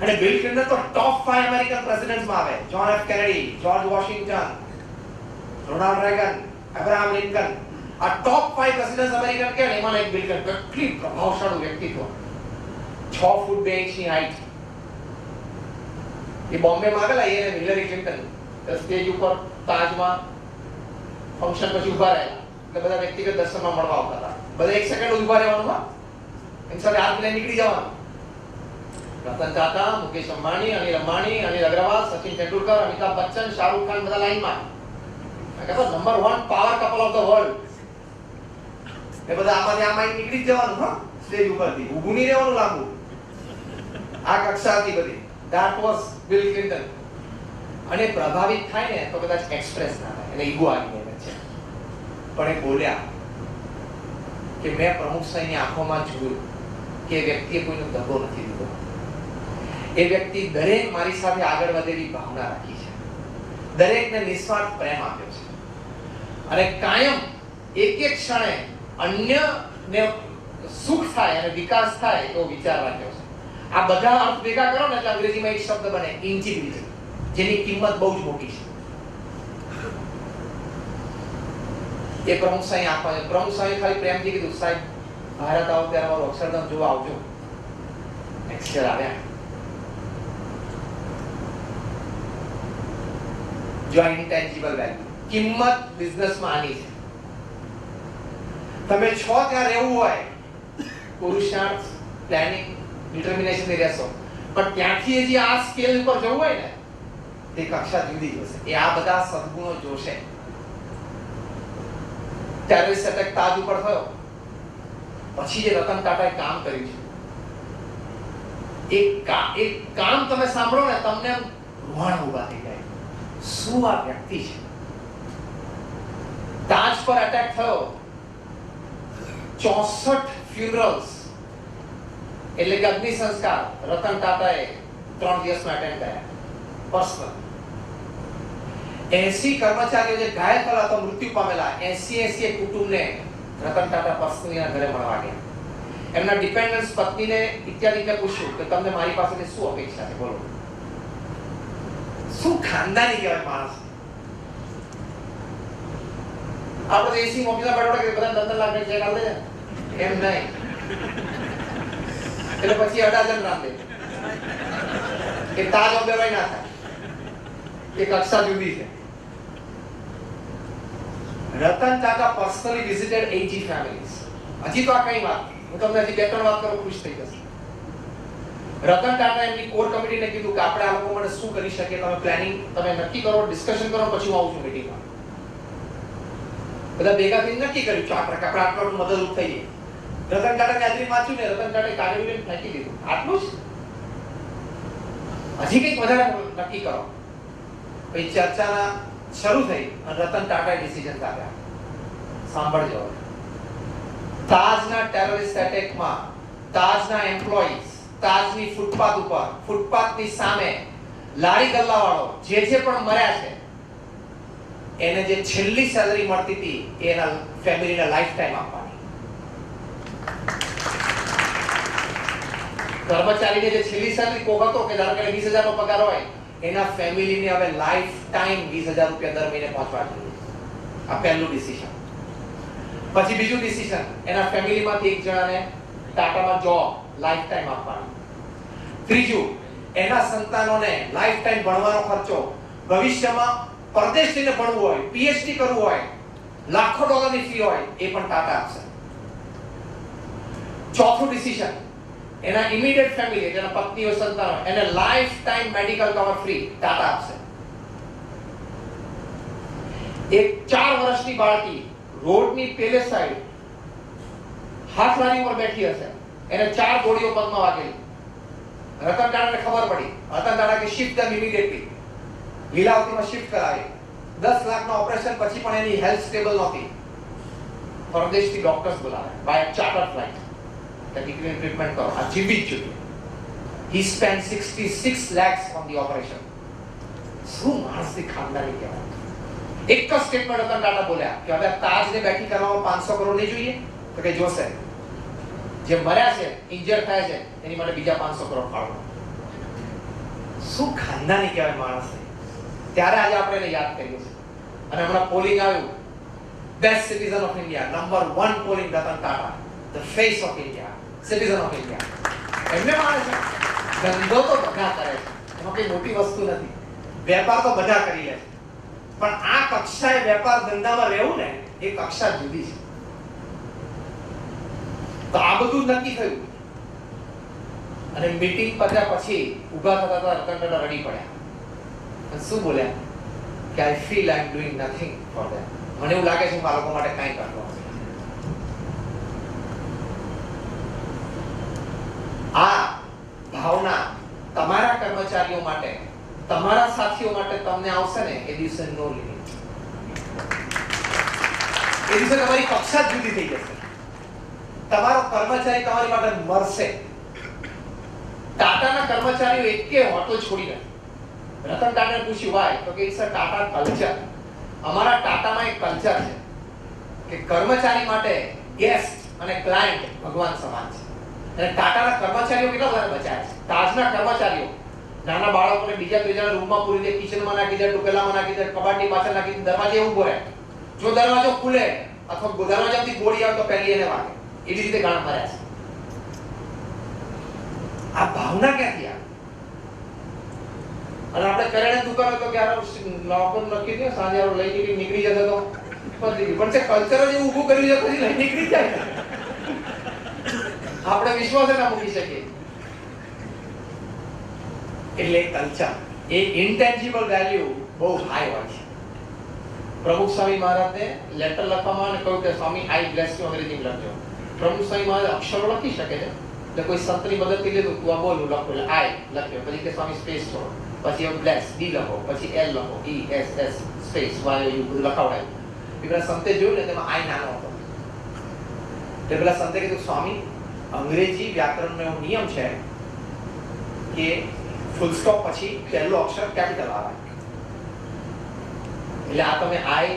અને બિલ ક્લિન્ટન તો ટોપ 5 અમેરિકન પ્રેસિડેન્ટ્સમાં આવે. John F Kennedy, George Washington, Ronald Reagan, Abraham Lincoln, આ ટોપ 5 પ્રેસિડેન્ટ્સ અમેરિકન કે એમાં એક બિલ ક્લિન્ટન. કેટલી પ્રભાવશાળી વ્યક્તિત્વ, 6 ફૂટ 2 ઇંચની હાઈટ. એ બોમ્બેમાં આવેલા એને હિલરી ક્લિન્ટન સ્ટેજ ઉપર તાજમાં ફંક્શન પછી ઉભા રહેલા, એટલે બધા વ્યક્તિગત દર્શનમાં મળવા આવતા હતા. બધા 1 સેકન્ડ ઉભા રહેવાનું, હા, એમ સાથે હાથ મિલાઈને નીકળી જવાનું. રતન ટાટા, મુકેશ અંબાણી, અનિલ અંબાણી, અનિલ અગ્રવાલ, સચિન તેંડુલકર, અમિતાભ બચ્ચન, શાહરુખ ખાન બધા લાઈનમાં. Number 1 power couple of the world. એ બધા આમાં નીકળી જવાનું, હા, સ્ટેજ ઉપરથી ઊભું નહીં રહેવાનું લાંબુ. આ કક્ષા હતી બધી. That was Bill Clinton. અને પ્રભાવિત થાય ને તો કદાચ એક્સપ્રેસ ના થાય, એને ઈગો આવી જાય છે. પણ એ બોલ્યા કે મેં પ્રમુખ સાહેબની આંખોમાં જોયું કે એ વ્યક્તિએ કોઈનો દગો નથી દીધો. એ વ્યક્તિ દરેક મારી સાથે આગળ વધેલી ભાવના રાખી છે, દરેકને નિસ્વાર્થ પ્રેમ આપ્યો છે, અને કાયમ એક એક ક્ષણે અન્યને સુખ થાય અને વિકાસ થાય એવો વિચાર રાખ્યો છે. આ બધા અર્થ ભેગા કરો ને એટલે અંગ્રેજીમાં એક શબ્દ બને, ઇન્ટિગ્રિટી, જેની કિંમત બહુ જ મોટી છે. એ પ્રમુખ સાહેબ આંખો છે. પ્રમુખ સાહેબ ખાલી પ્રેમથી કીધું, સાહેબ ભારત આવો ત્યારે મારું અક્ષરધામ જોવા આવજો. નેક્સ્ટ યર આવ્યા. જો ઇન્ટેન્જિબલ વેલ્યુ, કિંમત બિઝનેસમાં આની છે. તમે છો ત્યાં રહેવું હોય, પુરુષાર્થ, પ્લાનિંગ, ડિટર્મિનેશન થી રહેશો, પણ ત્યાંથી જે આ સ્કેલ ઉપર જવું હોય ને તે કક્ષા જુદી જશે. એ આ બધા સદગુણો જોશે. ટેરરિસ્ટ એટેક તાજ ઉપર થયો પછી જે રતન ટાટાએ કામ કર્યું છે, એક કામ તમે સાંભળો ને તમને રૂહાણ ઉભા થઈ જાય. શું આ વ્યક્તિ છે? તાજ પર એટેક થયો, 64 ફ્યુનરલ્સ એટલે કે અગ્નિ સંસ્કાર રતન ટાટાએ 3 દિવસમાં અટેન્ડ કર્યા પર્સનલ. 80 કર્મચારીઓ જે ઘાયલ થયેલા અથવા મૃત્યુ પામેલા 80 કુટુંબને રતન ટાટા પર્સનલી ઘરે મળવા ગયા. એમના ડિપેન્ડન્સ પત્નીને ઇત્યાદિને પૂછ્યું કે તમને મારી પાસેથી શું અપેક્ષા છે, બોલો. શું ખાનદાની કહેવાય માણસ. આપણે એસી ઓફિસમાં બેઠો કે બધા 10 લાખ ચેક આલે છે, એમ નહીં. એટલે પછી અડાજણ નામ દે કે તાજ ઓબેવાય ના થાય. એ કક્ષા જુદી છે. Ratan Tata personally visited 80 families. હજી તો આ કઈ વાત, હું તમને હજી 2-3 વાત કરું, ખુશ થઈ જશે. રતન ટાટા એમની કોર કમિટીને કીધું કે આપણે આ લોકો માટે શું કરી શકીએ, તમે પ્લાનિંગ તમે નક્કી કરો, ડિસ્કશન કરો, પછી હું આવું છું મીટિંગમાં. બધા ભેગા થઈને નક્કી કર્યું કે આપણે આટલું મદદરૂપ થઈએ. રતન ટાટાને હાજરી વાંચ્યું ને રતન ટાટાએ કાગળ લઈને ફેંકી દીધું. આટલું જ હજી કંઈક વધારે નક્કી કરો. પછી ચર્ચાના શરૂ થઈ અને રતન ટાટાએ ડિસિઝન આપ્યા. સાંભળજો. તાજના ટેરરિસ્ટ એટેકમાં તાજના એમ્પ્લોઈઝ તાજની ફૂટપાથ ઉપર ફૂટપાથની સામે લારી ગલ્લાવાળો જે પણ મર્યા છે એને જે છેલ્લી સેલરી મળતી હતી એના ફેમિલીને લાઈફ ટાઈમ આપવાની. કર્મચારીને જે છેલ્લી સેલરી કોક હતો કે ધારો કે 20,000 નો પગાર હોય એના ફેમિલીને હવે લાઈફ ટાઈમ 20,000 રૂપિયા દર મહિને પહોંચવા જોઈએ. આ પહેલું ડિસિઝન. પછી બીજું ડિસિઝન, એના ફેમિલીમાંથી એક જણાને ટાટામાં જોબ લાઈફ ટાઈમ આપવાની. ત્રીજું, એના સંતાનોને લાઈફ ટાઈમ ભણવાનો ખર્ચો, ભવિષ્યમાં પરદેશ જઈને ભણવું હોય, પીએચડી કરવું હોય, લાખો ડોલરની ફી હોય, એ પણ ટાટા આપશે. ચોથું ડિસિઝન, એના ઇમિડિયેટ ફેમિલી, જેના પત્નીઓ સંતાનો, એને life time medical cover free Tata આપશે. એક 4 વર્ષની બાળકી રોડની પેલે સાઈડ હાથલારી ઉપર બેઠી હશે, એને 4 ગોળીઓ પગમાં વાગેલી. રતન ટાટાને ખબર પડી. રતન ટાટા કે શિફ્ટ ધેમ ઇમિડિયેટલી, લીલાવતીમાં શિફ્ટ કરાવી. 10 લાખના ઓપરેશન પછી પણ એની હેલ્થ સ્ટેબલ નહોતી. પરદેશથી ડોક્ટર્સ બોલાવે બાય ચાર્ટર ફ્લાઇટ કે દીકરીની ટ્રીટમેન્ટ કરો, આ જીવી જ જોઈએ. He spent 66 lakhs on the operation. શું માણસની ખાનદાની કહેવાય. એક જ સ્ટેટમેન્ટ રતન ટાટા બોલ્યા કે હવે તાજને બેઠી કરવામાં 500 કરોડ નહીં જોઈએ, તો કે જોશે. જે મર્યા છે, ઇન્જર થાય છે, એની માટે બીજા 500 કરોડ ફાળવો. શું ખાનદાની કહેવાય માણસને. ત્યારે આજે આપણે એને યાદ કર્યું છે. અને હમણાં પોલિંગ આવ્યું, best citizen of India, number 1 polling Ratan Tata, the face of India, citizen of India. એમને માને છે. ધંધો તો બધા કરે છે, એમાં કઈ મોટી વસ્તુ નથી. વેપાર તો બધા કરી લે છે, પણ આ કક્ષાએ વેપાર ધંધામાં રહેવું ને, એ કક્ષા જુદી છે. તો આ બધું નક્કી થયું અને મીટિંગ પત્યા પછી ઊભા થતા રતન ટાટા રડી પડ્યા અને શું બોલ્યા કે I feel I am doing nothing for them. મને એવું લાગે છે હું આ લોકો માટે કાંઈ કરતો નથી. આ ભાવના તમારા કર્મચારીઓ માટે, તમારા સાથીઓ માટે તમને આવશે ને, એ દિવસે નો લિમિટ. એ દિવસે તમારી કક્ષા જ જુદી થઈ જશે. તમારો કર્મચારી તમારી માટે મરશે. ટાટાના કર્મચારીઓ એકે હોટલ છોડી નથી. રતન ટાટાને પૂછ્યું વાય, તો કે ઇટ્સ અ ટાટા કલ્ચર. અમારા ટાટામાં એક કલ્ચર છે કે કર્મચારી માટે ગેસ્ટ અને ક્લાયન્ટ ભગવાન સમાન છે. અને ટાટાના કર્મચારીઓ કેટલા બધા બચાયા છે. તાજના કર્મચારીઓ નાના બાળકોને બીજા ત્રીજા રૂમમાં પૂરી દે, કિચનમાં નાખી દે, ટોપલામાં નાખી દે, કબાટની પાછળ નાખી દે, દરવાજે ઉભો રહે. જો દરવાજો ખુલે અથવા દરવાજાથી ગોળી આવે તો પહેલી એને વાગે. એવી રીતે ગાણ માર્યા છે. આ ભાવના ક્યાંથી આવે? અને આપણે કરિયાણા દુકાન તો ક્યારે લોકડાઉન નક્કી થયું, સાંજે લઈ નીકળી જતો તો પણ તે કલ્ચર જ ઊભું કર્યું છે, પછી લઈ નીકળી જાય. આપણે વિશ્વાસ ના મૂકી શકીએ. એટલે કલ્ચર, એ ઇન્ટેન્જિબલ વેલ્યુ બહુ હાઈ હોય છે. પ્રમુખ સ્વામી મહારાજને લેટર લખવામાં અને કહ્યું કે સ્વામી આઈ બ્લેસ યુ, અંગ્રેજીમાં લખજો. પ્રમુખ સ્વામી મહારાજ અક્ષરો લખી શકે છે, એટલે કોઈ સંતની મદદથી લીધું, તું આ બોલું લખો, એટલે આઈ લખ્યો. પછી કે સ્વામી સ્પેસ છોડો, પછી એમ બ્લેસ ડી લખો, પછી એલ લખો, E S S space Y U બધું લખાવડાયું. પેલા સંતે જોયું ને તેમાં આઈ નાનો હતો. એટલે પેલા સંતે કીધું સ્વામી અંગ્રેજી વ્યાકરણનો એવો નિયમ છે કે ફૂલ સ્ટોપ પછી પહેલો અક્ષર કેપિટલ આવે. એટલે આ તમે આઈ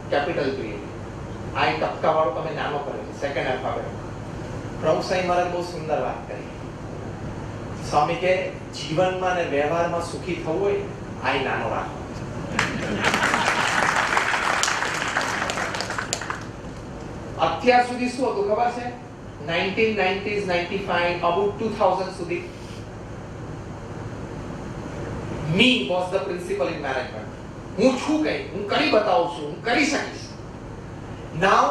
કેપિટલ જોઈએ, આઈ ટપકા વાળો તમે નાનો કર્યો, સેકન્ડ આલ્ફાબેટ. પ્રમુખ સ્વામી મહારાજ બહુ સુંદર વાત કરી. સ્વામી કે જીવનમાં અને વ્યવહારમાં સુખી થવું હોય, આઈ નાનો રાખો. અત્યાર સુધી શું હતું ખબર છે? 1990s, 95, about 2000 સુધી me was the principal in management. હું છું કઈ, હું કરી બતાવું છું, હું કરી શકીશ. Now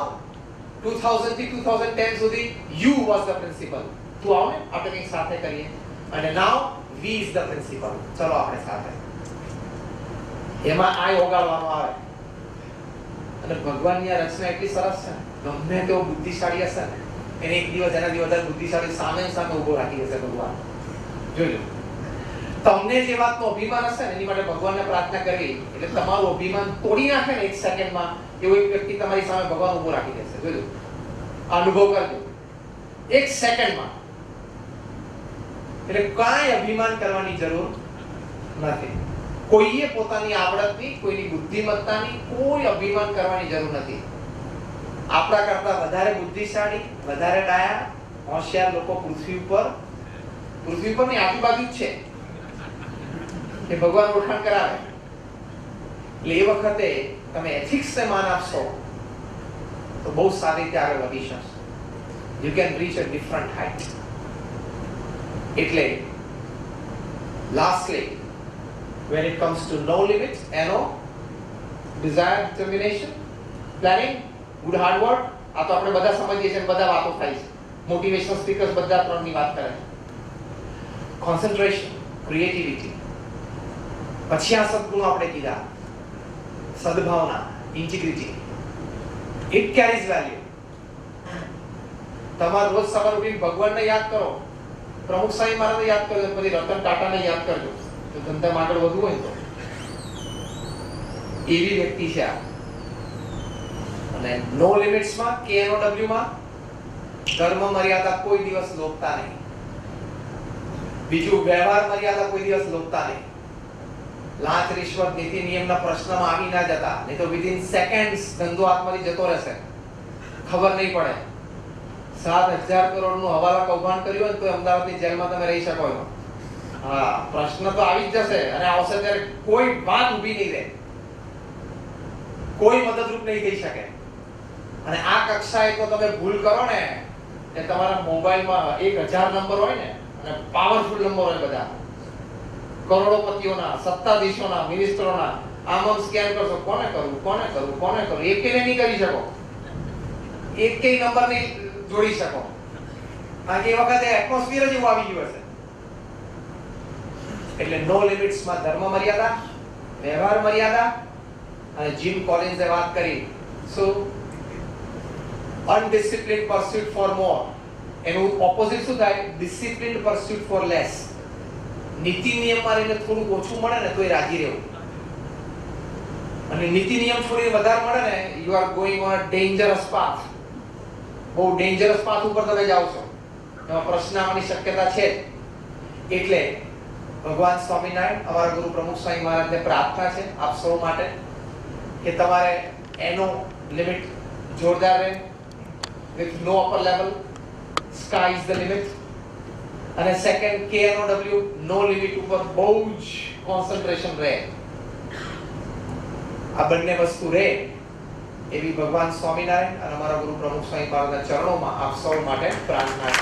2000 થી 2010 સુધી you was the principal. તું આવ ને, આપણે કંઈક સાથે કરીએ. અને now we is the principal. ચલો આપણે સાથે. એમાં આય ઓગાળવાનો આવે. અને ભગવાનની આ રચના એટલી સરસ છે, ગમે તેવો બુદ્ધિશાળી હશે ને, એને એક દિવસ એનાથી વધારે બુદ્ધિશાળી સામે ઉભો રાખી હશે ભગવાન. જોઈ લો. તમને જે વાતનું અભિમાન હશે ને એની માટે ભગવાનને પ્રાર્થના કરવી એટલે તમારું અભિમાન તોડી નાખે ને એક સેકન્ડમાં એવો એક વ્યક્તિ તમારી સામે ભગવાન ઉભો રાખી દેશે. જોજો, અનુભવ કરજો એક સેકન્ડમાં. એટલે કાંઈ અભિમાન કરવાની જરૂર નથી. કોઈએ પોતાની આવડતની, કોઈની બુદ્ધિમત્તાની કોઈ અભિમાન કરવાની જરૂર નથી. આપણા કરતા વધારે બુદ્ધિશાળી, વધારે ડાયા, હોશિયાર લોકો પૃથ્વી પરની આજુબાજુ જ છે. એ ભગવાન ઓળખાણ કરાવે. એટલે એ વખતે તમે એથિક્સને માન આપશો તો બહુ સારી રીતે આગળ વધી શકશો. You can rich a different height. એટલે lastly when it comes to no limit, NO, desire, determination, planning, good hard work, આ તો આપણે બધા સમજીએ છીએ, બધા વાતો થાય છે. મોટિવેશનલ સ્પીકર્સ બધા ત્રણની વાત કરે છે. કોન્સન્ટ્રેશન, ક્રિએટિવિટી, પછી આ સદગુણો આપણે કીધા, સદભાવના, ઇન્ટિગ્રિટી, ઇટ કેરીઝ વેલ્યુ. તમારે રોજ સવારે ઉઠીને ભગવાનને યાદ કરો, પ્રમુખ સાહેબ મહારાજને યાદ કરજો, પછી રતન ટાટાને યાદ કરજો તો ધંધામાં આગળ વધવું હોય તો. એવી વ્યક્તિ છે આ. અને નો લિમિટ્સમાં, KNOW માં ધર્મ મર્યાદા કોઈ દિવસ લોપતા નહીં. બીજું, વ્યવહાર મર્યાદા કોઈ દિવસ લોપતા નહીં. લાંચ, રિશ્વત, નીતિ નિયમના પ્રશ્નમાં આવી ના જતા, નહીં તો વિધિન સેકન્ડ્સ ધંધો હાથમાંથી જતો રહેશે, ખબર નહીં પડે. 7,000 કરોડનું હવાલા કૌભાંડ કર્યું હોય તો અમદાવાદની જેલમાં તમે રહી શકો છો. હા, પ્રશ્ન તો આવી જ જશે અને આવશે ત્યારે કોઈ વાત ઊભી નહીં રહે, કોઈ મદદરૂપ નહીં થઈ શકે. અને આ કક્ષાએ તો તમે ભૂલ કરો ને એ તમારા મોબાઈલમાં 1,000 નંબર હોય ને અને પાવરફુલ નંબર હોય બધા કરોડોપતિઓના, સત્તાધીશોના, મિનિસ્ટરોના. આમ સ્કેન કરશો, કોને કરવું, એકેને નહીં કરી શકો, એકેય નંબર નહીં જોડી શકો. કારણ કે એ વખતે એટમોસ્ફિયર જ એવું આવી ગયું હશે. એટલે નો લિમિટ્સમાં ધર્મ મર્યાદા, વ્યવહાર મર્યાદા. અને જીમ કોલિન્સે વાત કરી શું, અનડિસિપ્લિન્ડ પર્સ્યુટ ફોર મોર. એનું ઓપોઝિટ શું થાય, ડિસિપ્લિન્ડ પર્સ્યુટ ફોર લેસ. નીતિ નિયમમાં રહીને થોડું ઓછું મળે ને તોય રાજી રહેવું, અને નીતિ નિયમ થોડી વધારે મળે ને you are going on a dangerous path. બહુ ડેન્જરસ પાથ ઉપર તમે જાઓ છો, એમાં પ્રશ્ન આવવાની શક્યતા છે. એટલે ભગવાન સ્વામિનારાયણ, અમારા ગુરુ પ્રમુખ સ્વામી મહારાજને પ્રાર્થના છે આપ સૌ માટે કે તમારે એનો લિમિટ જોરદાર રહે, with no upper level, sky is the limit. અને સેકન્ડ, KNOW, નો લિમિટ ઉપર બહુ જ કોન્સન્ટ્રેશન રહે. આ બંને વસ્તુ રહે એવી ભગવાન સ્વામિનારાયણ અને અમારા ગુરુ પ્રમુખ સ્વામી મહારાજના ચરણોમાં આપ સૌ માટે પ્રાર્થના.